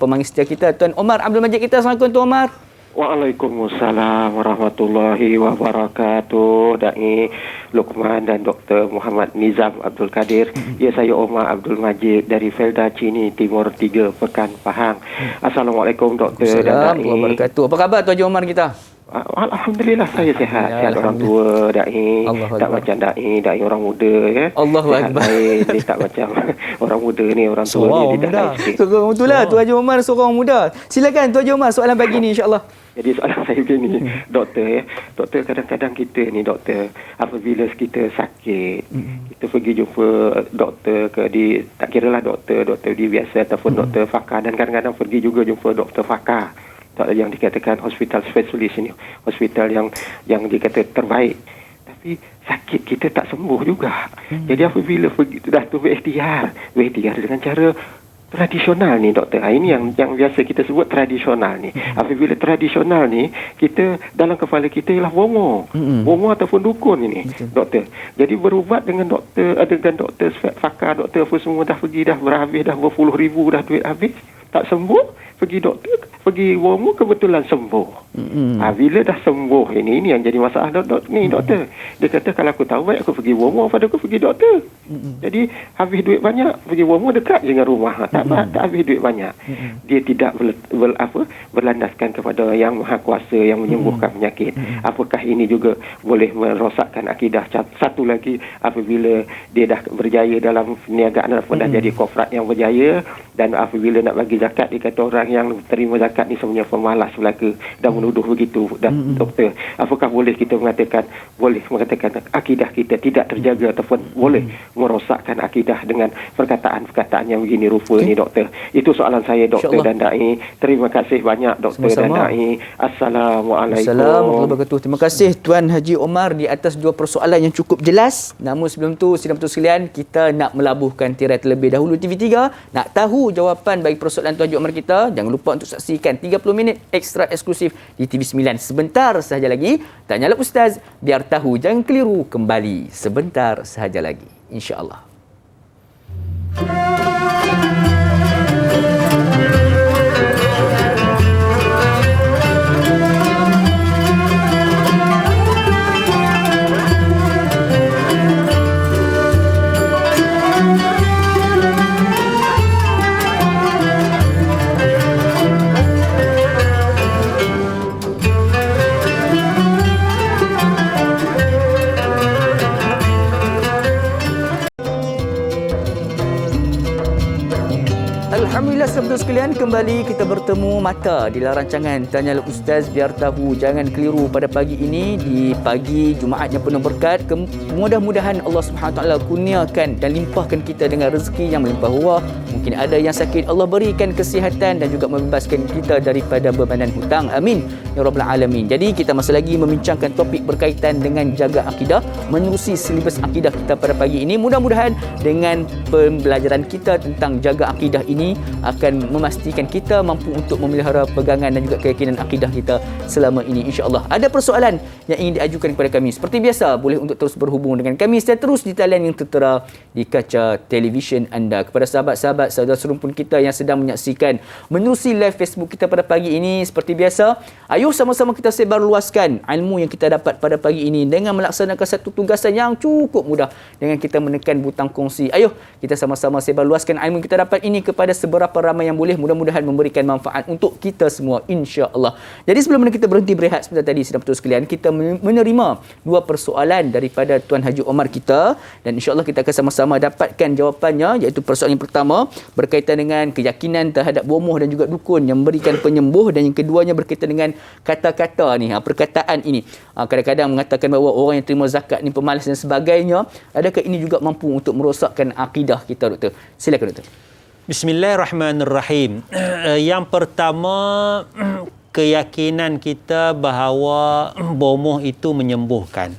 Pemanggil setia kita Tuan Omar Abdul Majid kita. Assalamualaikum Tuan Omar. Waalaikumsalam warahmatullahi wabarakatuh. Da'i Luqman dan Dr. Muhammad Nizam Abdul Kadir. Ya, saya Omar Abdul Majid dari Felda Cini Timur 3 Pekan Pahang. Assalamualaikum Dr. dan Da'i. Wabarakatuh. Apa khabar Tuan Haji Omar kita? Alhamdulillah saya sihat. Sihat orang tua Da'i. Tak macam Da'i orang muda ya. Allahu Akbar. Dia tak macam orang muda ni, orang tua ni dia dah lain. Seorang itulah Tuan Haji Omar seorang muda. Silakan Tuan Haji Omar soalan pagi ni insya-Allah. Jadi soalan saya begini, doktor ya. Doktor, kadang-kadang kita ni doktor, apabila kita sakit, kita pergi jumpa doktor tak kiralah doktor di biasa ataupun doktor fakar, dan kadang-kadang pergi juga jumpa doktor fakar. Yang dikatakan hospital spesialis ini, hospital yang dikata terbaik. Tapi sakit kita tak sembuh juga. Jadi apabila pergi dah tu berikhtiar dengan cara tradisional ni doktor. Ini yang biasa kita sebut tradisional ni. Apabila tradisional ni, kita dalam kepala kita ialah womo. Womo ataupun dukun ini, doktor. Jadi berubat dengan doktor fakar, doktor apa semua dah pergi dah berhabis dah berpuluh ribu dah duit habis, tak sembuh, pergi doktor, pergi womo kebetulan sembuh. Bila dah sembuh ini yang jadi masalah doktor. Dia kata kalau aku tahu baik aku pergi womo pada aku pergi doktor. Jadi habis duit banyak, pergi womo dekat dengan rumah. Tak habis duit banyak. Dia tidak berlandaskan kepada yang maha kuasa yang menyembuhkan penyakit. Apakah ini juga boleh merosakkan akidah? Satu lagi, apabila dia dah berjaya dalam perniagaan ataupun dah jadi korporat yang berjaya, dan apabila nak bagi zakat, dia kata orang yang terima zakat ni sebenarnya pemalas belaka, dan menuduh begitu, dan doktor, apakah boleh kita mengatakan akidah kita tidak terjaga ataupun boleh merosakkan akidah dengan perkataan-perkataan yang begini rupa ni doktor? Itu soalan saya doktor dan dai. Terima kasih banyak doktor dan dai. Assalamualaikum. Assalamualaikum warahmatullahi wabarakatuh. Terima kasih Tuan Haji Omar di atas dua persoalan yang cukup jelas. Namun sebelum tu sidang betul sekalian, kita nak melabuhkan tirai terlebih dahulu TV3. Nak tahu jawapan bagi persoalan Tuan Haji Omar kita, jangan lupa untuk saksikan 30 minit ekstra eksklusif di TV9 sebentar sahaja lagi. Tanyalah Ustaz, biar tahu jangan keliru, kembali sebentar sahaja lagi, insya-Allah. Alhamdulillah sahabat sekalian, kembali kita bertemu mata di dalam rancangan Tanyalah Ustaz, biar tahu jangan keliru pada pagi ini, di pagi Jumaat yang penuh berkat. Mudah-mudahan Allah Subhanahu Wa Taala kurniakan dan limpahkan kita dengan rezeki yang melimpah ruah. Mungkin ada yang sakit, Allah berikan kesihatan dan juga membebaskan kita daripada bebanan hutang. Amin ya rabbal alamin. Jadi kita masih lagi membincangkan topik berkaitan dengan jaga akidah, menerusi silibus akidah kita pada pagi ini. Mudah-mudahan dengan pembelajaran kita tentang jaga akidah ini akan memastikan kita mampu untuk memelihara pegangan dan juga keyakinan akidah kita selama ini, insya-Allah. Ada persoalan yang ingin diajukan kepada kami, seperti biasa boleh untuk terus berhubung dengan kami secara terus di talian yang tertera di kaca televisyen anda. Kepada sahabat-sahabat, saudara serumpun kita yang sedang menyaksikan menerusi live Facebook kita pada pagi ini, seperti biasa, ayo sama-sama kita sebarluaskan ilmu yang kita dapat pada pagi ini dengan melaksanakan satu tugasan yang cukup mudah, dengan kita menekan butang kongsi. Ayo kita sama-sama sebarluaskan ilmu yang kita dapat ini kepada seberapa ramai yang boleh, mudah-mudahan memberikan manfaat untuk kita semua, insya-Allah. Jadi sebelum kita berhenti berehat sebentar tadi, sedang betul sekalian, kita menerima dua persoalan daripada Tuan Haji Omar kita, dan insya-Allah kita akan sama-sama dapatkan jawapannya, iaitu persoalan yang pertama berkaitan dengan keyakinan terhadap bomoh dan juga dukun yang memberikan penyembuh, dan yang keduanya berkaitan dengan kata-kata ni, perkataan ini. Kadang-kadang mengatakan bahawa orang yang terima zakat ni pemalas dan sebagainya. Adakah ini juga mampu untuk merosakkan akidah kita, doktor? Silakan doktor. Bismillahirrahmanirrahim. Yang pertama, keyakinan kita bahawa bomoh itu menyembuhkan.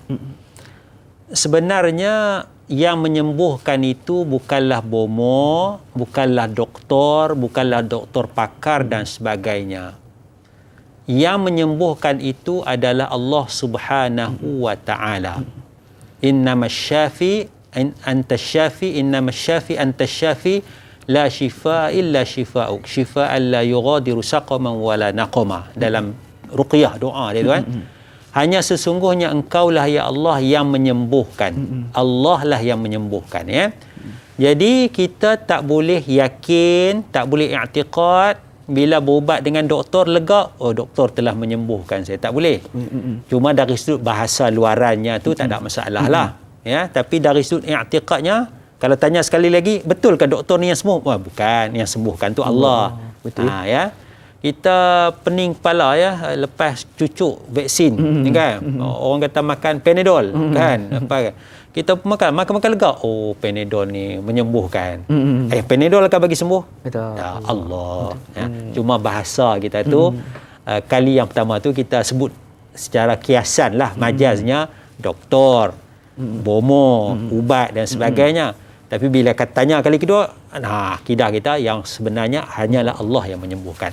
Sebenarnya yang menyembuhkan itu bukanlah bomoh, bukanlah doktor pakar dan sebagainya. Yang menyembuhkan itu adalah Allah Subhanahu wa Ta'ala. Innamasyafi antasyafi, innamasyafi antasyafi, la shifa illa shifa'uk, shifa'an la yughadiru saqaman wala naqama, dalam ruqyah doa dia tu kan. Hanya sesungguhnya engkaulah ya Allah yang menyembuhkan. Allah lah yang menyembuhkan, ya. Jadi kita tak boleh yakin, tak boleh i'tiqad bila berubat dengan doktor lega, oh doktor telah menyembuhkan saya. Tak boleh. Cuma dari sudut bahasa luarannya tu tak ada masalah lah, ya. Tapi dari sudut i'tiqadnya, kalau tanya sekali lagi, betul ke doktor ni yang sembuh? Wah, bukan, yang sembuhkan tu Allah. Betul. Ya. Kita pening kepala, ya, lepas cucuk vaksin, kan? Orang kata makan Panadol, kan? Apa? Kita makan lega, oh Panadol ni menyembuhkan. Panadol akan bagi sembuh? Betul. Ya Allah. Ya. Cuma bahasa kita tu kali yang pertama tu kita sebut secara kiasan lah, majaznya doktor, bomoh, ubat dan sebagainya. Tapi bila tanya kali kedua, akidah kita yang sebenarnya hanyalah Allah yang menyembuhkan.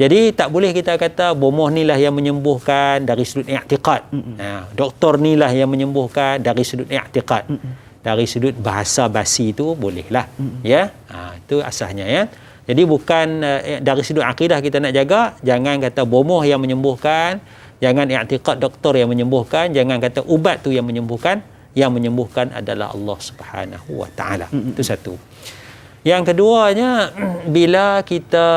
Jadi tak boleh kita kata bomoh nilah yang menyembuhkan dari sudut i'tiqad. Doktor nilah yang menyembuhkan dari sudut i'tiqad. Dari sudut bahasa basi itu bolehlah. Ya. Itu asasnya, ya. Jadi bukan dari sudut akidah kita nak jaga, jangan kata bomoh yang menyembuhkan, jangan i'tiqad doktor yang menyembuhkan, jangan kata ubat tu yang menyembuhkan. Yang menyembuhkan adalah Allah Subhanahu wa Ta'ala. Itu satu. Yang keduanya, bila kita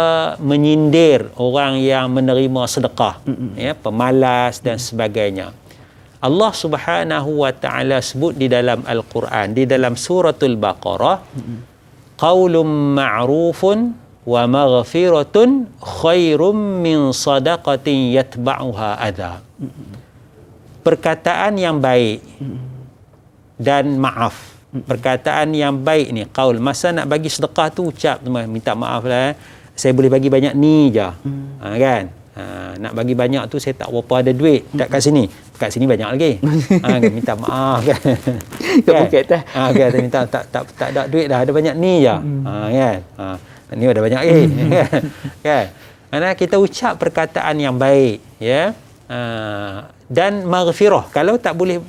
menyindir orang yang menerima sedekah, ya, pemalas dan sebagainya, Allah Subhanahu wa Ta'ala sebut di dalam Al-Quran, di dalam suratul Baqarah, qaulun ma'rufun wa maghfiratun khairum min sadaqatin yatba'uha adha. Perkataan yang baik dan maaf. Perkataan yang baik ni, qaul. Masa nak bagi sedekah tu ucap, minta maaf lah, saya boleh bagi banyak ni je. Kan? Nak bagi banyak tu saya tak berapa ada duit. Tak kat sini. Kat sini banyak lagi. Minta maaf kan. Kan? Minta tak ada duit dah, ada banyak ni je. Kan? Ni ada banyak lagi. Kan? Karena kita ucap perkataan yang baik, ya. Dan maghfirah. Kalau tak boleh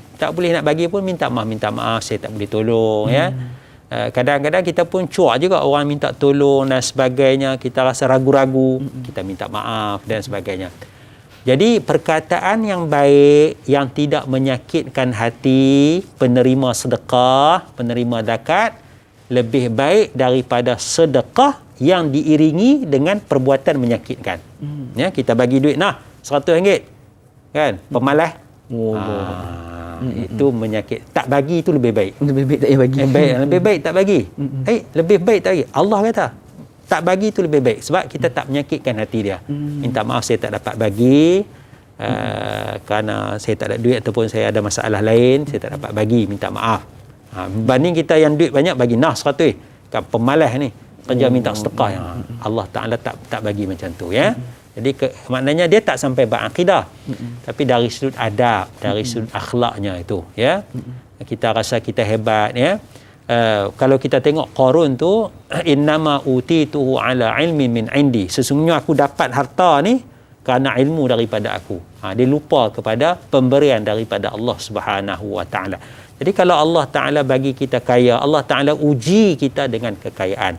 nak bagi pun minta maaf, saya tak boleh tolong, ya. Kadang-kadang kita pun cuak juga, orang minta tolong dan sebagainya, kita rasa ragu-ragu, kita minta maaf dan sebagainya. Jadi perkataan yang baik yang tidak menyakitkan hati penerima sedekah, penerima zakat, lebih baik daripada sedekah yang diiringi dengan perbuatan menyakitkan. Ya, kita bagi duit, nah, RM100, kan? Pemalas. Itu menyakit. Tak bagi itu lebih baik. Lebih baik tak payah bagi. Lebih baik tak bagi. Lebih baik tak bagi. Allah kata tak bagi itu lebih baik sebab kita tak menyakitkan hati dia. Minta maaf saya tak dapat bagi kerana saya tak ada duit ataupun saya ada masalah lain, saya tak dapat bagi, minta maaf. Banding kita yang duit banyak bagi RM100, kan pemalas ni kerja minta sedekah, yang Allah Taala tak bagi macam tu, ya. Jadi maknanya dia tak sampai berakidah, tapi dari sudut adab, dari sudut akhlaknya itu, ya. Kita rasa kita hebat, ya. Kalau kita tengok Qarun tu, innama utituhu ala ilmin min indi, sesungguhnya aku dapat harta ni kerana ilmu daripada aku. Dia lupa kepada pemberian daripada Allah Subhanahu wa taala. Jadi kalau Allah Ta'ala bagi kita kaya, Allah Ta'ala uji kita dengan kekayaan.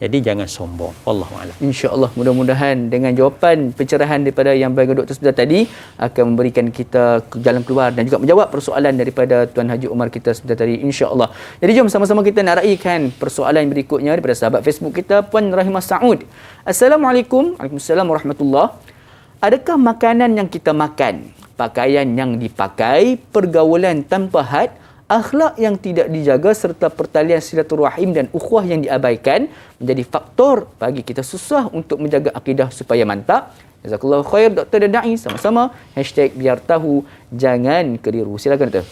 Jadi jangan sombong. Wallahualam. InsyaAllah, mudah-mudahan dengan jawapan pencerahan daripada yang bagi Dr. sebentar tadi akan memberikan kita jalan keluar dan juga menjawab persoalan daripada Tuan Haji Umar kita sebentar tadi, insyaAllah. Jadi jom sama-sama kita nak raikan persoalan berikutnya daripada sahabat Facebook kita, Puan Rahimah Saud. Assalamualaikum. Waalaikumsalam warahmatullahi. Adakah makanan yang kita makan, pakaian yang dipakai, pergaulan tanpa had, akhlak yang tidak dijaga serta pertalian silaturahim dan ukhuwah yang diabaikan menjadi faktor bagi kita susah untuk menjaga akidah supaya mantap? Jazakallahu khair Dr. dan Da'i, sama-sama #biar tahu jangan keliru. Silakan Dr.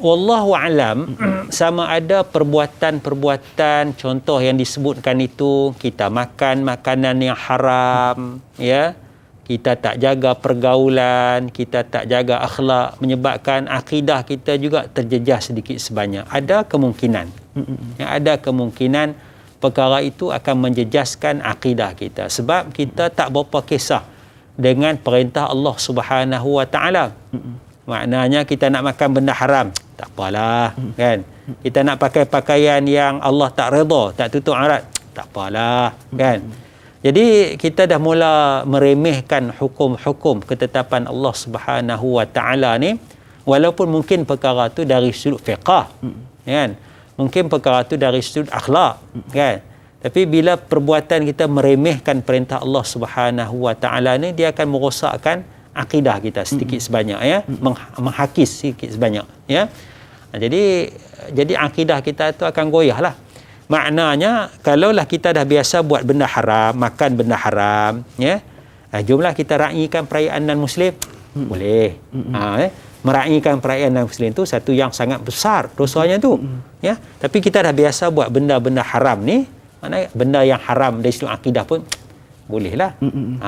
Wallahu alam, sama ada perbuatan-perbuatan contoh yang disebutkan itu, kita makan makanan yang haram, ya. Kita tak jaga pergaulan, kita tak jaga akhlak, menyebabkan akidah kita juga terjejas sedikit sebanyak. Ada kemungkinan. Ada kemungkinan perkara itu akan menjejaskan akidah kita. Sebab kita tak berapa kisah dengan perintah Allah Subhanahu wa taala. Maknanya kita nak makan benda haram, tak apalah, kan? Kita nak pakai pakaian yang Allah tak redha, tak tutup aurat, tak apalah, kan? Jadi kita dah mula meremehkan hukum-hukum ketetapan Allah Subhanahu wa taala ni, walaupun mungkin perkara tu dari sudut fiqh, kan? Mungkin perkara tu dari sudut akhlak, kan? Tapi bila perbuatan kita meremehkan perintah Allah Subhanahu wa taala ni, dia akan merosakkan akidah kita sedikit sebanyak, ya, menghakis sedikit sebanyak, ya. Jadi akidah kita tu akan goyahlah. Maknanya kalaulah kita dah biasa buat benda haram, makan benda haram, ya, jomlah kita raikan perayaan non-Muslim. Boleh. Meraihkan perayaan non-Muslim tu satu yang sangat besar dosanya tu, ya. Tapi kita dah biasa buat benda-benda haram ni, maknanya benda yang haram dari sudut akidah pun bolehlah.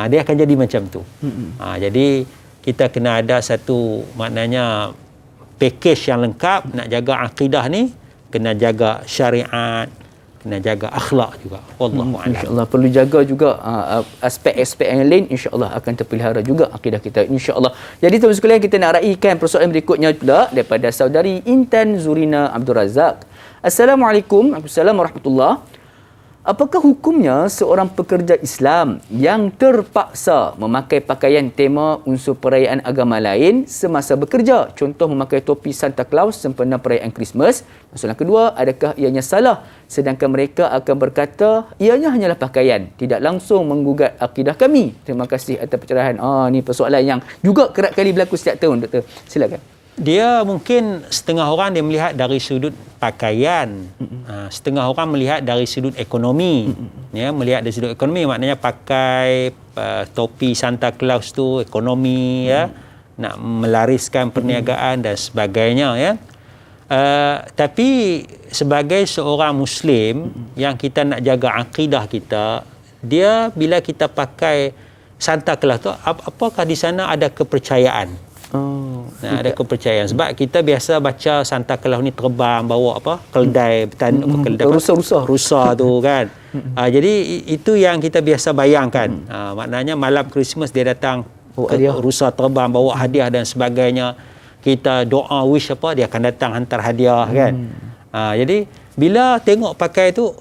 Dia akan jadi macam tu. Jadi kita kena ada satu, maknanya package yang lengkap. Nak jaga akidah ni, kena jaga syariat, kena jaga akhlak juga. Wallahu a'lam. InsyaAllah perlu jaga juga aspek-aspek yang lain, insyaAllah akan terpelihara juga akidah kita, insyaAllah. Jadi teman-teman sekalian, kita nak raikan persoalan berikutnya pula daripada saudari Intan Zurina Abdul Razak. Assalamualaikum. Waalaikumsalam warahmatullahi. Apakah hukumnya seorang pekerja Islam yang terpaksa memakai pakaian tema unsur perayaan agama lain semasa bekerja? Contoh memakai topi Santa Claus sempena perayaan Christmas. Masalah kedua, adakah ianya salah? Sedangkan mereka akan berkata, ianya hanyalah pakaian, tidak langsung menggugat akidah kami. Terima kasih atas pencerahan. Ni persoalan yang juga kerap kali berlaku setiap tahun, Doktor. Silakan. Dia mungkin setengah orang dia melihat dari sudut pakaian, setengah orang melihat dari sudut ekonomi. Ya, melihat dari sudut ekonomi maknanya pakai topi Santa Claus tu ekonomi, ya, nak melariskan perniagaan dan sebagainya, ya. Tapi sebagai seorang Muslim yang kita nak jaga akidah kita, dia bila kita pakai Santa Claus tu, apakah di sana ada kepercayaan? Ada kepercayaan sebab kita biasa baca Santa Claus ni terbang bawa keldai rusa tu kan. Jadi itu yang kita biasa bayangkan. Maknanya malam Christmas dia datang rusa terbang bawa hadiah dan sebagainya. Kita doa wish dia akan datang hantar hadiah kan. Jadi bila tengok pakai tu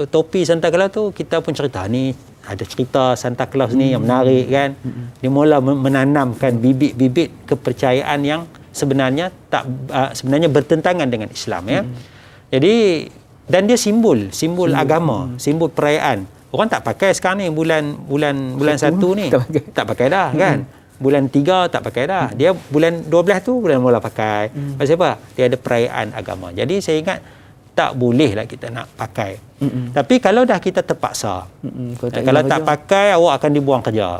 topi Santa Claus tu, kita pun cerita ni ada cerita Santa Claus ni yang menarik kan. Dia mula menanamkan bibit-bibit kepercayaan yang sebenarnya sebenarnya bertentangan dengan Islam, ya. Jadi dan dia simbol agama, simbol perayaan. Orang tak pakai sekarang ni bulan 1 ni. Tak pakai dah kan. Bulan 3 tak pakai dah. Dia bulan 12 tu bulan mula pakai. Pasal apa? Dia ada perayaan agama. Jadi saya ingat tak bolehlah kita nak pakai. Tapi kalau dah kita terpaksa, kalau tak pakai awak akan dibuang kerja.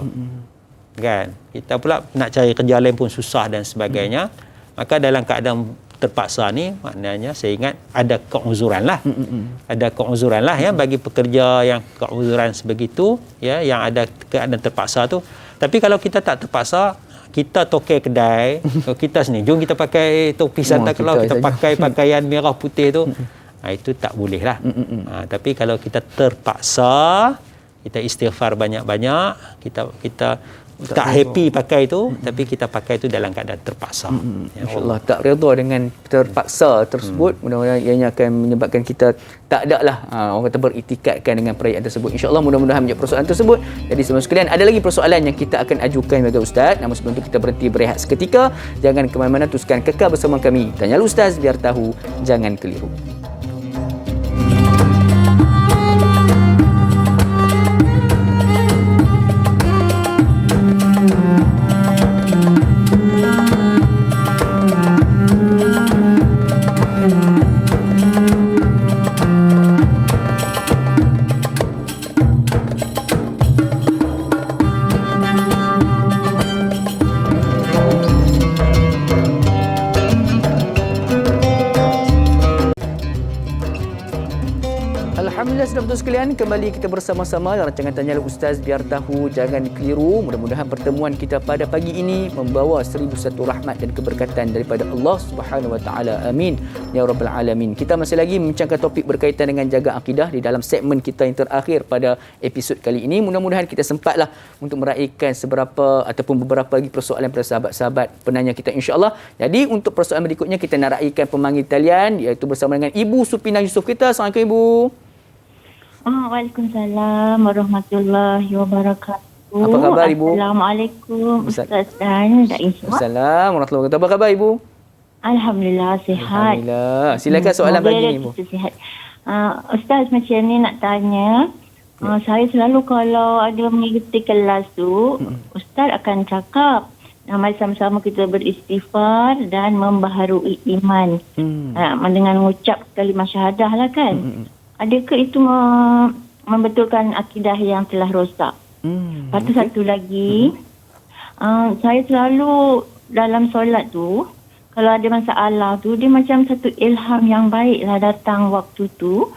Kan? Kita pula nak cari kerja lain pun susah dan sebagainya. Maka dalam keadaan terpaksa ni, maknanya saya ingat ada keuzuran lah. Ada keuzuran lah, ya, bagi pekerja yang keuzuran sebegitu, ya, yang ada keadaan terpaksa tu. Tapi kalau kita tak terpaksa, kita tokai kedai, kita sini, jom kita pakai topi Santa Claus, kita pakai pakaian merah putih tu, itu tak boleh lah. Tapi kalau kita terpaksa, kita istighfar banyak-banyak, kita tak happy pakai tu, tapi kita pakai tu dalam keadaan terpaksa. InsyaAllah tak redha dengan terpaksa tersebut. Mudah-mudahan ianya akan menyebabkan kita tak ada lah orang kata beriktikadkan dengan perayaan tersebut. InsyaAllah mudah-mudahan menjawab persoalan tersebut. Jadi semua sekalian, ada lagi persoalan yang kita akan ajukan kepada Ustaz. Namun sebelum itu kita berhenti berehat seketika. Jangan ke mana-mana, teruskan kekal bersama kami. Tanyalah Ustaz, biar tahu, jangan keliru. Alhamdulillah, saudara-saudara sekalian, kembali kita bersama-sama dalam rancangan Tanyalah Ustaz, biar tahu, jangan keliru. Mudah-mudahan pertemuan kita pada pagi ini membawa 1001 rahmat dan keberkatan daripada Allah Subhanahu Wa Taala. Amin ya rabbal alamin. Kita masih lagi membincangkan topik berkaitan dengan jaga akidah di dalam segmen kita yang terakhir pada episod kali ini. Mudah-mudahan kita sempatlah untuk meraihkan beberapa lagi persoalan pada sahabat-sahabat penanya kita, insya-Allah. Jadi untuk persoalan berikutnya kita nak raihkan pemanggil talian, iaitu bersama dengan Ibu Supinah Yusof kita. Assalamualaikum Ibu. Waalaikumsalam warahmatullahi wabarakatuh. Apa khabar Ibu? Assalamualaikum Ustaz dan Da'i semua. Assalamualaikum warahmatullahi wabarakatuh. Apa khabar Ibu? Alhamdulillah sihat. Alhamdulillah. Silakan soalan pagi ni Ibu. Sihat. Ustaz, macam ni nak tanya. Saya selalu kalau ada mengikuti kelas tu, Ustaz akan cakap mari sama-sama kita beristighfar dan membaharui iman. Dengan mengucap kalimah syahadah lah kan. Adakah itu membetulkan akidah yang telah rosak? Lepas tu satu lagi, saya selalu dalam solat tu, kalau ada masalah tu, dia macam satu ilham yang baik lah datang waktu tu.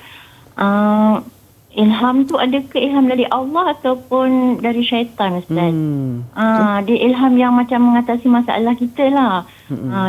Ilham tu adakah ilham dari Allah ataupun dari syaitan, Ustaz? Dia ilham yang macam mengatasi masalah kita lah.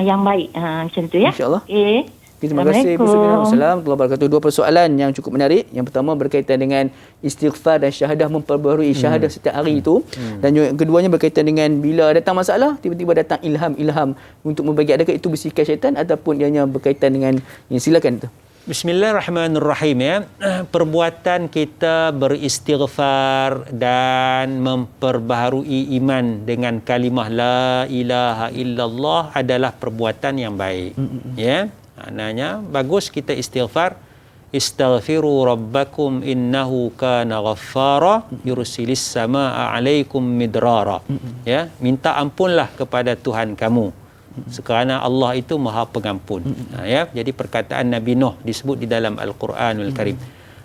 Yang baik. Macam tu ya. InsyaAllah. Okay. Terima kasih Ibu Supinah. Assalamualaikum warahmatullahi wabarakatuh. Dua persoalan yang cukup menarik. Yang pertama berkaitan dengan istighfar dan syahadah, memperbaharui syahadah setiap hari itu. Dan yang keduanya berkaitan dengan bila datang masalah, tiba-tiba datang ilham untuk membagi. Adakah itu bisikan syaitan ataupun ianya berkaitan dengan silakan tu. Bismillahirrahmanirrahim, ya. Perbuatan kita beristighfar dan memperbaharui iman dengan kalimah la ilaha illallah adalah perbuatan yang baik. Ya. Maknanya bagus kita istighfar. Istaghfiru rabbakum innahu kana ghaffara yursilis samaa alaikum midrara. Ya, minta ampunlah kepada Tuhan kamu. Kerana Allah itu Maha Pengampun. Ya, jadi perkataan Nabi Nuh disebut di dalam Al-Quranul Karim.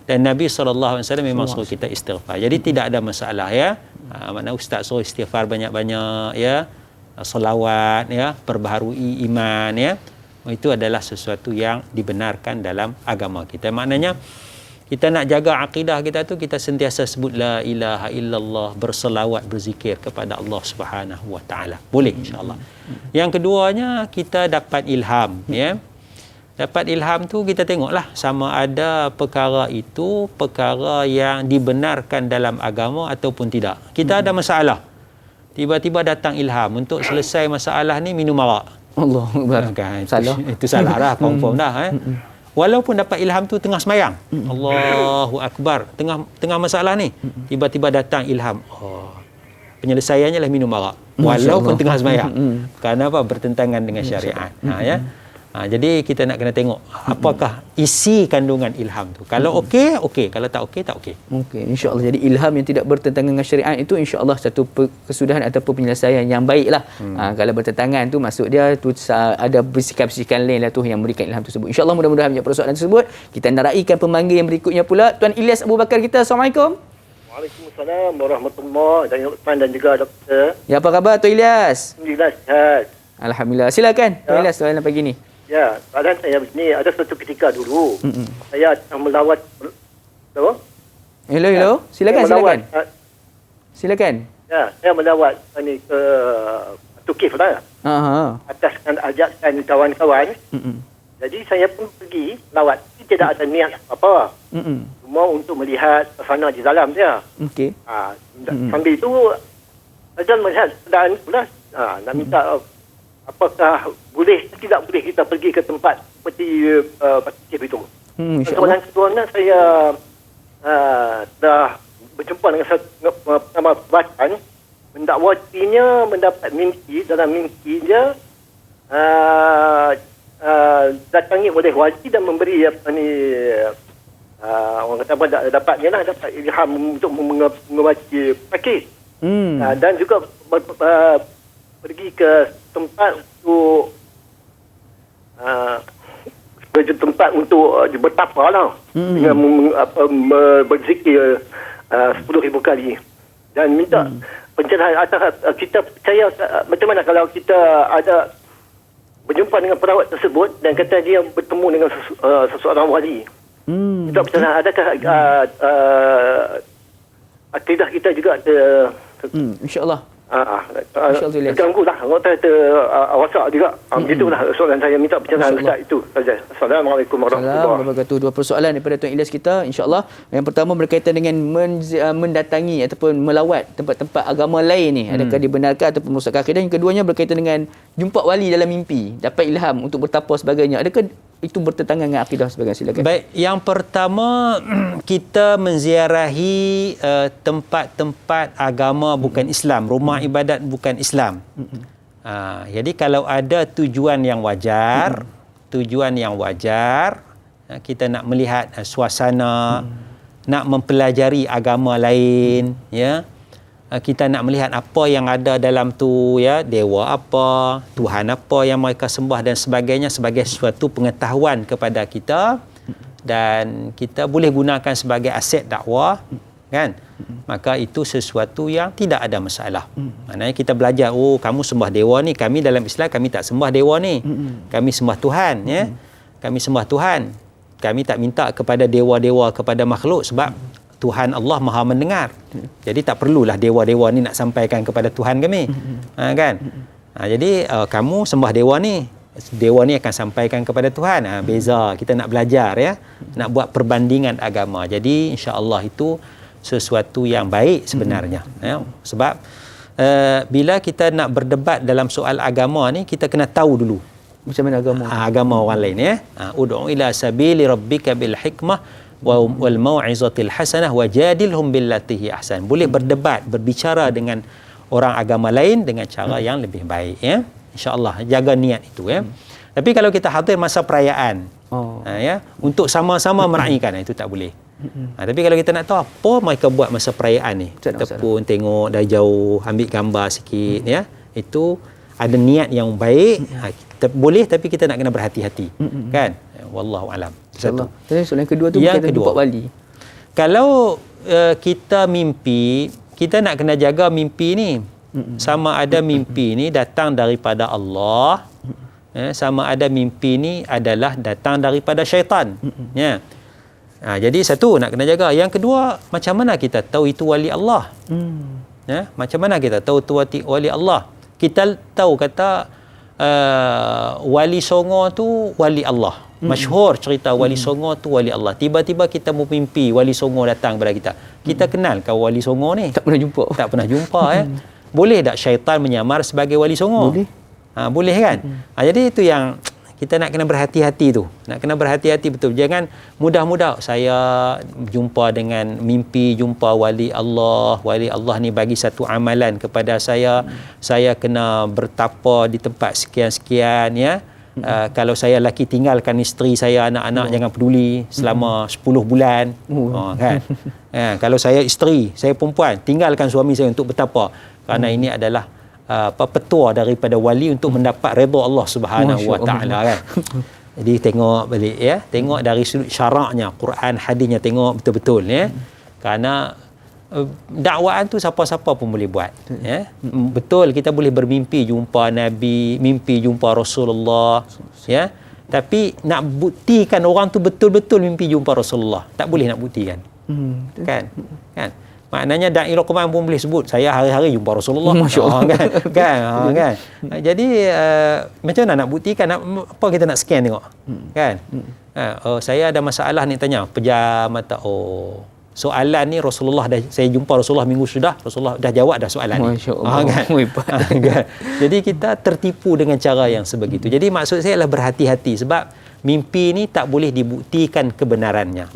Dan Nabi SAW memang suruh kita istighfar. Jadi tidak ada masalah ya. Makna ustaz suruh istighfar banyak-banyak ya. Selawat ya, perbaharui iman ya. Itu adalah sesuatu yang dibenarkan dalam agama kita. Maknanya kita nak jaga akidah kita tu, kita sentiasa sebut la ilaha illallah, berselawat, berzikir kepada Allah Subhanahu wa taala. Boleh insya-Allah. Yang keduanya, kita dapat ilham ya. Dapat ilham tu kita tengoklah sama ada perkara itu perkara yang dibenarkan dalam agama ataupun tidak. Kita ada masalah. Tiba-tiba datang ilham untuk selesai masalah ni minum arak. Allah Kan, salah. Itu salah dah, confirm dah Walaupun dapat ilham tu tengah semayang. Allahu Akbar. Tengah masalah ni. Tiba-tiba datang ilham. Penyelesaiannya lah minum arak. Walaupun tengah semayang. Kerana apa? Bertentangan dengan syariat. Ya. Jadi kita nak kena tengok apakah isi kandungan ilham tu. Kalau okey, okey. Kalau tak okey, tak okey. Okey, insya-Allah. Jadi ilham yang tidak bertentangan dengan syariat itu insya-Allah satu kesudahan ataupun penyelesaian yang baiklah. Kalau bertentangan tu maksud dia tu ada bisikan-bisikan lain lah tu yang memberikan ilham tersebut. Insya-Allah mudah-mudahan menjawab persoalan tersebut. Kita nak raikan pemanggil yang berikutnya pula, Tuan Ilyas Abu Bakar kita. Assalamualaikum. Waalaikumsalam warahmatullahi dan Uthman dan juga doktor. Ya, apa khabar Tuan Ilyas? Alhamdulillah sihat. Alhamdulillah. Silakan Tuan Ilyas soalan pagi ni. Ya, soalan saya begini, ada suatu ketika dulu saya melawat apa? Hello. Silakan. Silakan. Ya, saya melawat ni ke Turkif lah. Ataskan ajakan kawan-kawan. Jadi saya pun pergi lawat. Tidak ada niat apa. Cuma untuk melihat suasana di dalam dia. Okey. Sambil itu dan melihat keadaan pula nak minta apakah boleh tidak boleh kita pergi ke tempat seperti Pakcik itu. Soalan kedua saya dah berjumpa dengan nama perbuatan mendakwatinya mendapat mimpi. Dalam mimpi dia datangi oleh wali dan memberi apa ni orang kata apa dapatnya lah, dapat ilham untuk membaca pakcik. Dan juga pergi ke tempat untuk tempat untuk bertapa lah dengan berzikir 10,000 kali dan minta pencerahan atas kita percaya macam mana kalau kita ada berjumpa dengan perawat tersebut dan kata dia bertemu dengan seseorang wali. Kita pencerahan adakah akidah kita juga insya-Allah. Terganggu lah. Orang kata wasak juga. Begitulah soalan saya. Minta pencerahan Ustaz itu saja. Assalamualaikum warahmatullahi wabarakatuh. Dua persoalan daripada Tuan Ilyas kita, insya-Allah. Yang pertama berkaitan dengan mendatangi ataupun melawat tempat-tempat agama lain ni. Adakah dibenarkan ataupun merosak akidah? Yang keduanya berkaitan dengan jumpa wali dalam mimpi, dapat ilham untuk bertapa sebagainya. Adakah itu bertentangan dengan akidah sebagainya? Silakan. Baik, yang pertama kita menziarahi tempat-tempat agama bukan Islam, rumah ibadat bukan Islam. Jadi kalau ada tujuan yang wajar, kita nak melihat suasana, nak mempelajari agama lain, ya. Kita nak melihat apa yang ada dalam tu, ya, dewa apa, Tuhan apa yang mereka sembah dan sebagainya sebagai suatu pengetahuan kepada kita dan kita boleh gunakan sebagai aset dakwah, kan? Maka itu sesuatu yang tidak ada masalah. Maknanya kita belajar, oh kamu sembah dewa ni, kami dalam Islam kami tak sembah dewa ni. Kami sembah Tuhan, ya. Kami sembah Tuhan. Kami tak minta kepada dewa-dewa, kepada makhluk sebab Tuhan Allah Maha mendengar. Jadi tak perlulah dewa-dewa ni nak sampaikan kepada Tuhan kami. Kan? Jadi kamu sembah dewa ni akan sampaikan kepada Tuhan. Beza, kita nak belajar, ya. Nak buat perbandingan agama. Jadi insya-Allah itu sesuatu yang baik sebenarnya. Ya. Sebab bila kita nak berdebat dalam soal agama ni, kita kena tahu dulu macam mana agama orang lain, ya. Ud'u ila sabili rabbika bil hikmah wal mau'izatil hasanah wajadilhum billati hi ahsan. Boleh berdebat, berbicara dengan orang agama lain dengan cara yang lebih baik, ya. Insya-Allah jaga niat itu, ya. Tapi kalau kita hadir masa perayaan, ya, untuk sama-sama meraihkan, itu tak boleh. Tapi kalau kita nak tahu apa mereka buat masa perayaan ni, kita pun tengok dari jauh, ambil gambar sikit, ya. Itu ada niat yang baik, kita boleh, tapi kita nak kena berhati-hati. Kan? Wallahu alam. Satu. Soalan kedua tu Yang berkaitan kedua, jumpa wali. Kalau kita mimpi, kita nak kena jaga mimpi ni. Sama ada mimpi ni datang daripada Allah, sama ada mimpi ni adalah datang daripada syaitan. Ya. Jadi satu nak kena jaga. Yang kedua, macam mana kita tahu itu wali Allah? Ya, macam mana kita tahu itu wali Allah? Kita tahu kata wali songo tu wali Allah. Masyhur cerita wali songo tu wali Allah. Tiba-tiba kita mimpi wali songo datang kepada kita. Kita kenal kau wali songo ni? Tak pernah jumpa. Tak pernah jumpa. Boleh tak syaitan menyamar sebagai wali songo? Boleh. Boleh kan? Jadi itu yang kita nak kena berhati-hati tu. Nak kena berhati-hati betul. Jangan mudah-mudah saya jumpa dengan mimpi jumpa wali Allah. Wali Allah ni bagi satu amalan kepada saya. Saya kena bertapa di tempat sekian-sekian, ya. Kalau saya lelaki, tinggalkan isteri saya, anak-anak jangan peduli selama 10 bulan. Kan? Kalau saya isteri, saya perempuan, tinggalkan suami saya untuk bertapa. Kerana ini adalah petua daripada wali untuk mendapat redha Allah Subhanahu wa taala, kan. Jadi tengok balik, ya, tengok dari sudut syaraknya, Quran hadisnya, tengok betul-betul, ya. Kerana dakwaan tu siapa-siapa pun boleh buat, ya. Betul, kita boleh bermimpi jumpa Nabi, mimpi jumpa Rasulullah, ya. Tapi nak buktikan orang tu betul-betul mimpi jumpa Rasulullah, tak boleh nak buktikan. Kan? Maknanya dai Luqman pun boleh sebut saya hari-hari jumpa Rasulullah. Kan? Jadi macam mana nak buktikan? Apa kita nak scan tengok? Kan? Saya ada masalah ni, tanya pejam mata. Soalan ni Rasulullah dah, saya jumpa Rasulullah minggu sudah, Rasulullah dah jawab dah soalan ni. Kan? Jadi kita tertipu dengan cara yang sebegitu. Jadi maksud saya adalah berhati-hati, sebab mimpi ni tak boleh dibuktikan kebenarannya.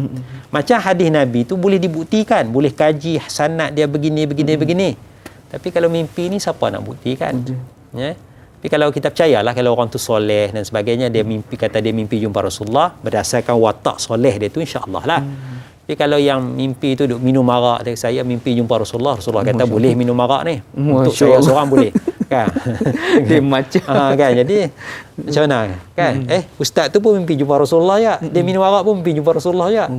Macam hadis Nabi tu boleh dibuktikan, boleh kaji sanad dia begini. Tapi kalau mimpi ni siapa nak buktikan? Ya. Tapi kalau kita percayalah, kalau orang tu soleh dan sebagainya, dia mimpi, kata dia mimpi jumpa Rasulullah berdasarkan watak soleh dia tu, insya-Allah lah. Tapi kalau yang mimpi tu duk minum arak, saya mimpi jumpa Rasulullah kata boleh minum arak ni. Untuk saya seorang boleh. Kan? Dia macam kan, jadi macam mana kan? Ustaz tu pun mimpi jumpa Rasulullah, ya. Dia minum arak pun mimpi jumpa Rasulullah, ya.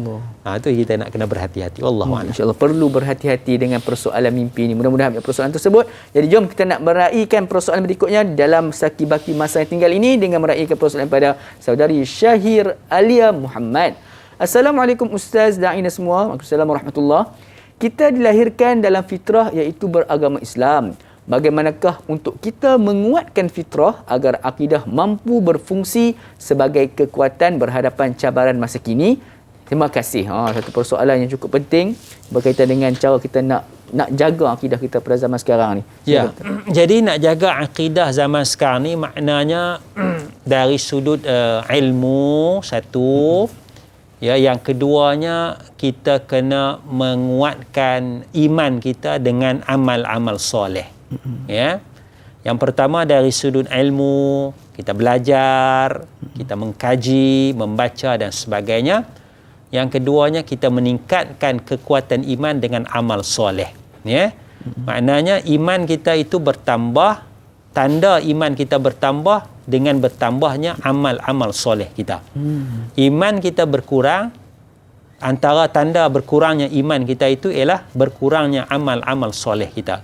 Itu kita nak kena berhati-hati. Wallahu a'lam. Insya-Allah perlu berhati-hati dengan persoalan mimpi ni. Mudah-mudahan persoalan tersebut. Jadi jom kita nak meraihkan persoalan berikutnya dalam saki-baki masa yang tinggal ini dengan meraihkan persoalan pada saudari Syahir Alia Muhammad. Assalamualaikum Ustaz, da'ina semua. Waalaikumsalam warahmatullahi. Kita dilahirkan dalam fitrah iaitu beragama Islam. Bagaimanakah untuk kita menguatkan fitrah agar akidah mampu berfungsi sebagai kekuatan berhadapan cabaran masa kini? Terima kasih. Satu persoalan yang cukup penting berkaitan dengan cara kita nak jaga akidah kita pada zaman sekarang ni. Ya. Jadi nak jaga akidah zaman sekarang ni maknanya dari sudut ilmu satu. Ya, yang keduanya kita kena menguatkan iman kita dengan amal-amal soleh. Ya. Yang pertama dari sudut ilmu, kita belajar, kita mengkaji, membaca dan sebagainya. Yang keduanya kita meningkatkan kekuatan iman dengan amal soleh. Ya. Maknanya iman kita itu bertambah, tanda iman kita bertambah dengan bertambahnya amal-amal soleh kita. Iman kita berkurang, antara tanda berkurangnya iman kita itu ialah berkurangnya amal-amal soleh kita.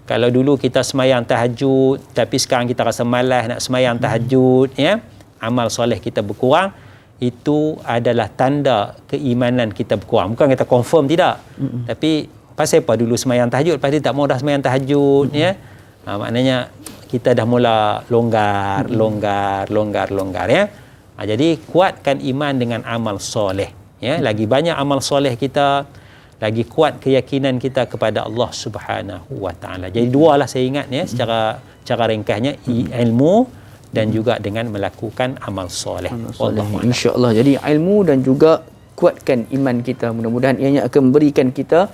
Kalau dulu kita semayang tahajud, tapi sekarang kita rasa malas nak semayang tahajud, ya, amal soleh kita berkurang, itu adalah tanda keimanan kita berkurang. Bukan kita confirm, tidak. Tapi pasal apa dulu semayang tahajud, lepas tu tak mau dah semayang tahajud, ya. Maknanya kita dah mula longgar, ya. Jadi kuatkan iman dengan amal soleh, ya. Lagi banyak amal soleh kita, lagi kuat keyakinan kita kepada Allah Subhanahu wa taala. Jadi dua lah saya ingat, ya, secara ringkasnya, ilmu dan juga dengan melakukan amal soleh. Insya-Allah. Jadi ilmu dan juga kuatkan iman kita. Mudah-mudahan ianya akan memberikan kita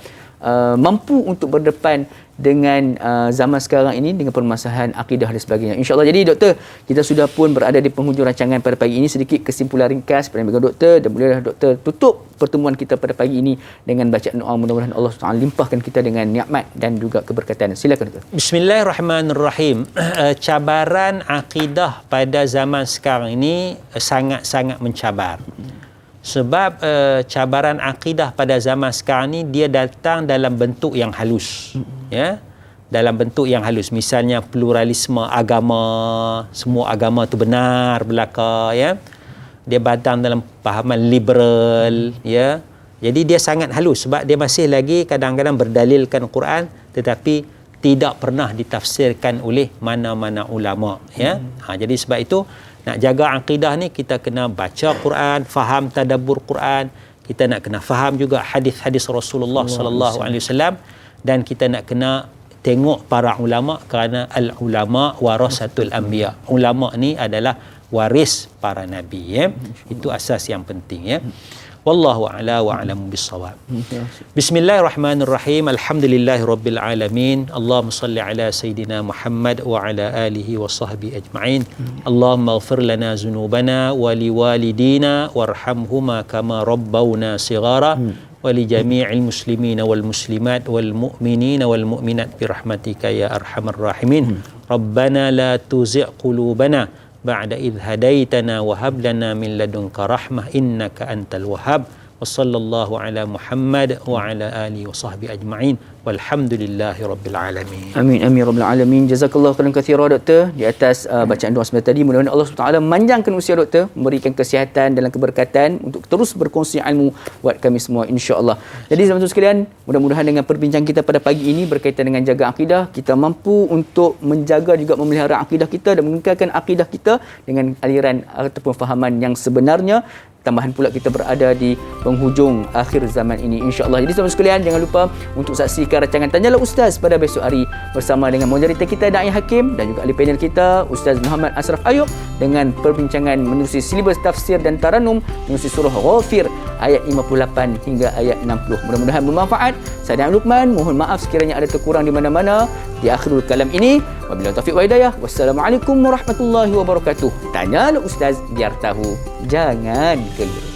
mampu untuk berdepan dengan zaman sekarang ini dengan permasalahan akidah dan sebagainya. InsyaAllah. Jadi doktor, kita sudah pun berada di penghujung rancangan pada pagi ini. Sedikit kesimpulan ringkas pada doktor, dan bolehlah doktor tutup pertemuan kita pada pagi ini dengan bacaan doa. Mudah-mudahan Allah SWT limpahkan kita dengan nikmat dan juga keberkatan. Silakan doktor. Bismillahirrahmanirrahim. Cabaran akidah pada zaman sekarang ini sangat-sangat mencabar. Sebab cabaran akidah pada zaman sekarang ni dia datang dalam bentuk yang halus. Ya. Dalam bentuk yang halus. Misalnya pluralisme agama, semua agama tu benar belaka, ya. Dia datang dalam pahaman liberal, ya. Jadi dia sangat halus sebab dia masih lagi kadang-kadang berdalilkan Quran tetapi tidak pernah ditafsirkan oleh mana-mana ulama, ya. Jadi sebab itu nak jaga akidah ni kita kena baca Quran, faham tadabbur Quran, kita nak kena faham juga hadis-hadis Rasulullah sallallahu alaihi wasallam, dan kita nak kena tengok para ulama kerana al ulama warasatul anbiya. Ulama ni adalah waris para nabi, ya. Itu asas yang penting, ya. Wallahu a'la wa a'lamu bis-shawab. Bismillahirrahmanirrahim. Alhamdulillahirabbil alamin. Allahumma shalli ala sayidina Muhammad wa ala alihi wa sahbihi ajma'in. Allahumma ighfir lana dhunubana wa liwalidina warhamhuma kama rabbawna shighara wa li jami'il muslimina wal muslimat wal mu'minina wal mu'minat bi rahmatika ya arhamar rahimin. Rabbana la tuzigh qulubana ba'da idh hadaitana wa hab lana min ladunka rahmah innaka antal wahhab. Wa sallallahu ala Muhammad wa ala alihi wa sahbihi ajma'in walhamdulillahi rabbil alamin. Amin amin rabbil alamin. Jazakallahu khairan katsira doktor di atas bacaan doa sebentar tadi. Mudah-mudahan Allah SWT memanjangkan usia doktor, memberikan kesihatan dan keberkatan untuk terus berkongsi ilmu buat kami semua insya-Allah. Jadi sahabat sekalian, mudah-mudahan dengan perbincangan kita pada pagi ini berkaitan dengan jaga akidah, kita mampu untuk menjaga juga memelihara akidah kita dan mengekalkan akidah kita dengan aliran ataupun fahaman yang sebenarnya. Tambahan pula kita berada di penghujung akhir zaman ini insya-Allah. Jadi sahabat sekalian, jangan lupa untuk saksikan rancangan Tanyalah Ustaz pada besok hari bersama dengan moderator kita Da'i Hakim dan juga ahli panel kita Ustaz Muhammad Ashraf Ayub dengan perbincangan menerusi silibus tafsir dan taranum menerusi surah Ghafir ayat 58 hingga ayat 60. Mudah-mudahan bermanfaat. Saya Dan Luqman, mohon maaf sekiranya ada terkurang di mana-mana di akhirul kalam ini. Wabillahi taufiq wa hidayah. Wassalamualaikum warahmatullahi wabarakatuh. Tanyalah Ustaz biar tahu, jangan keliru.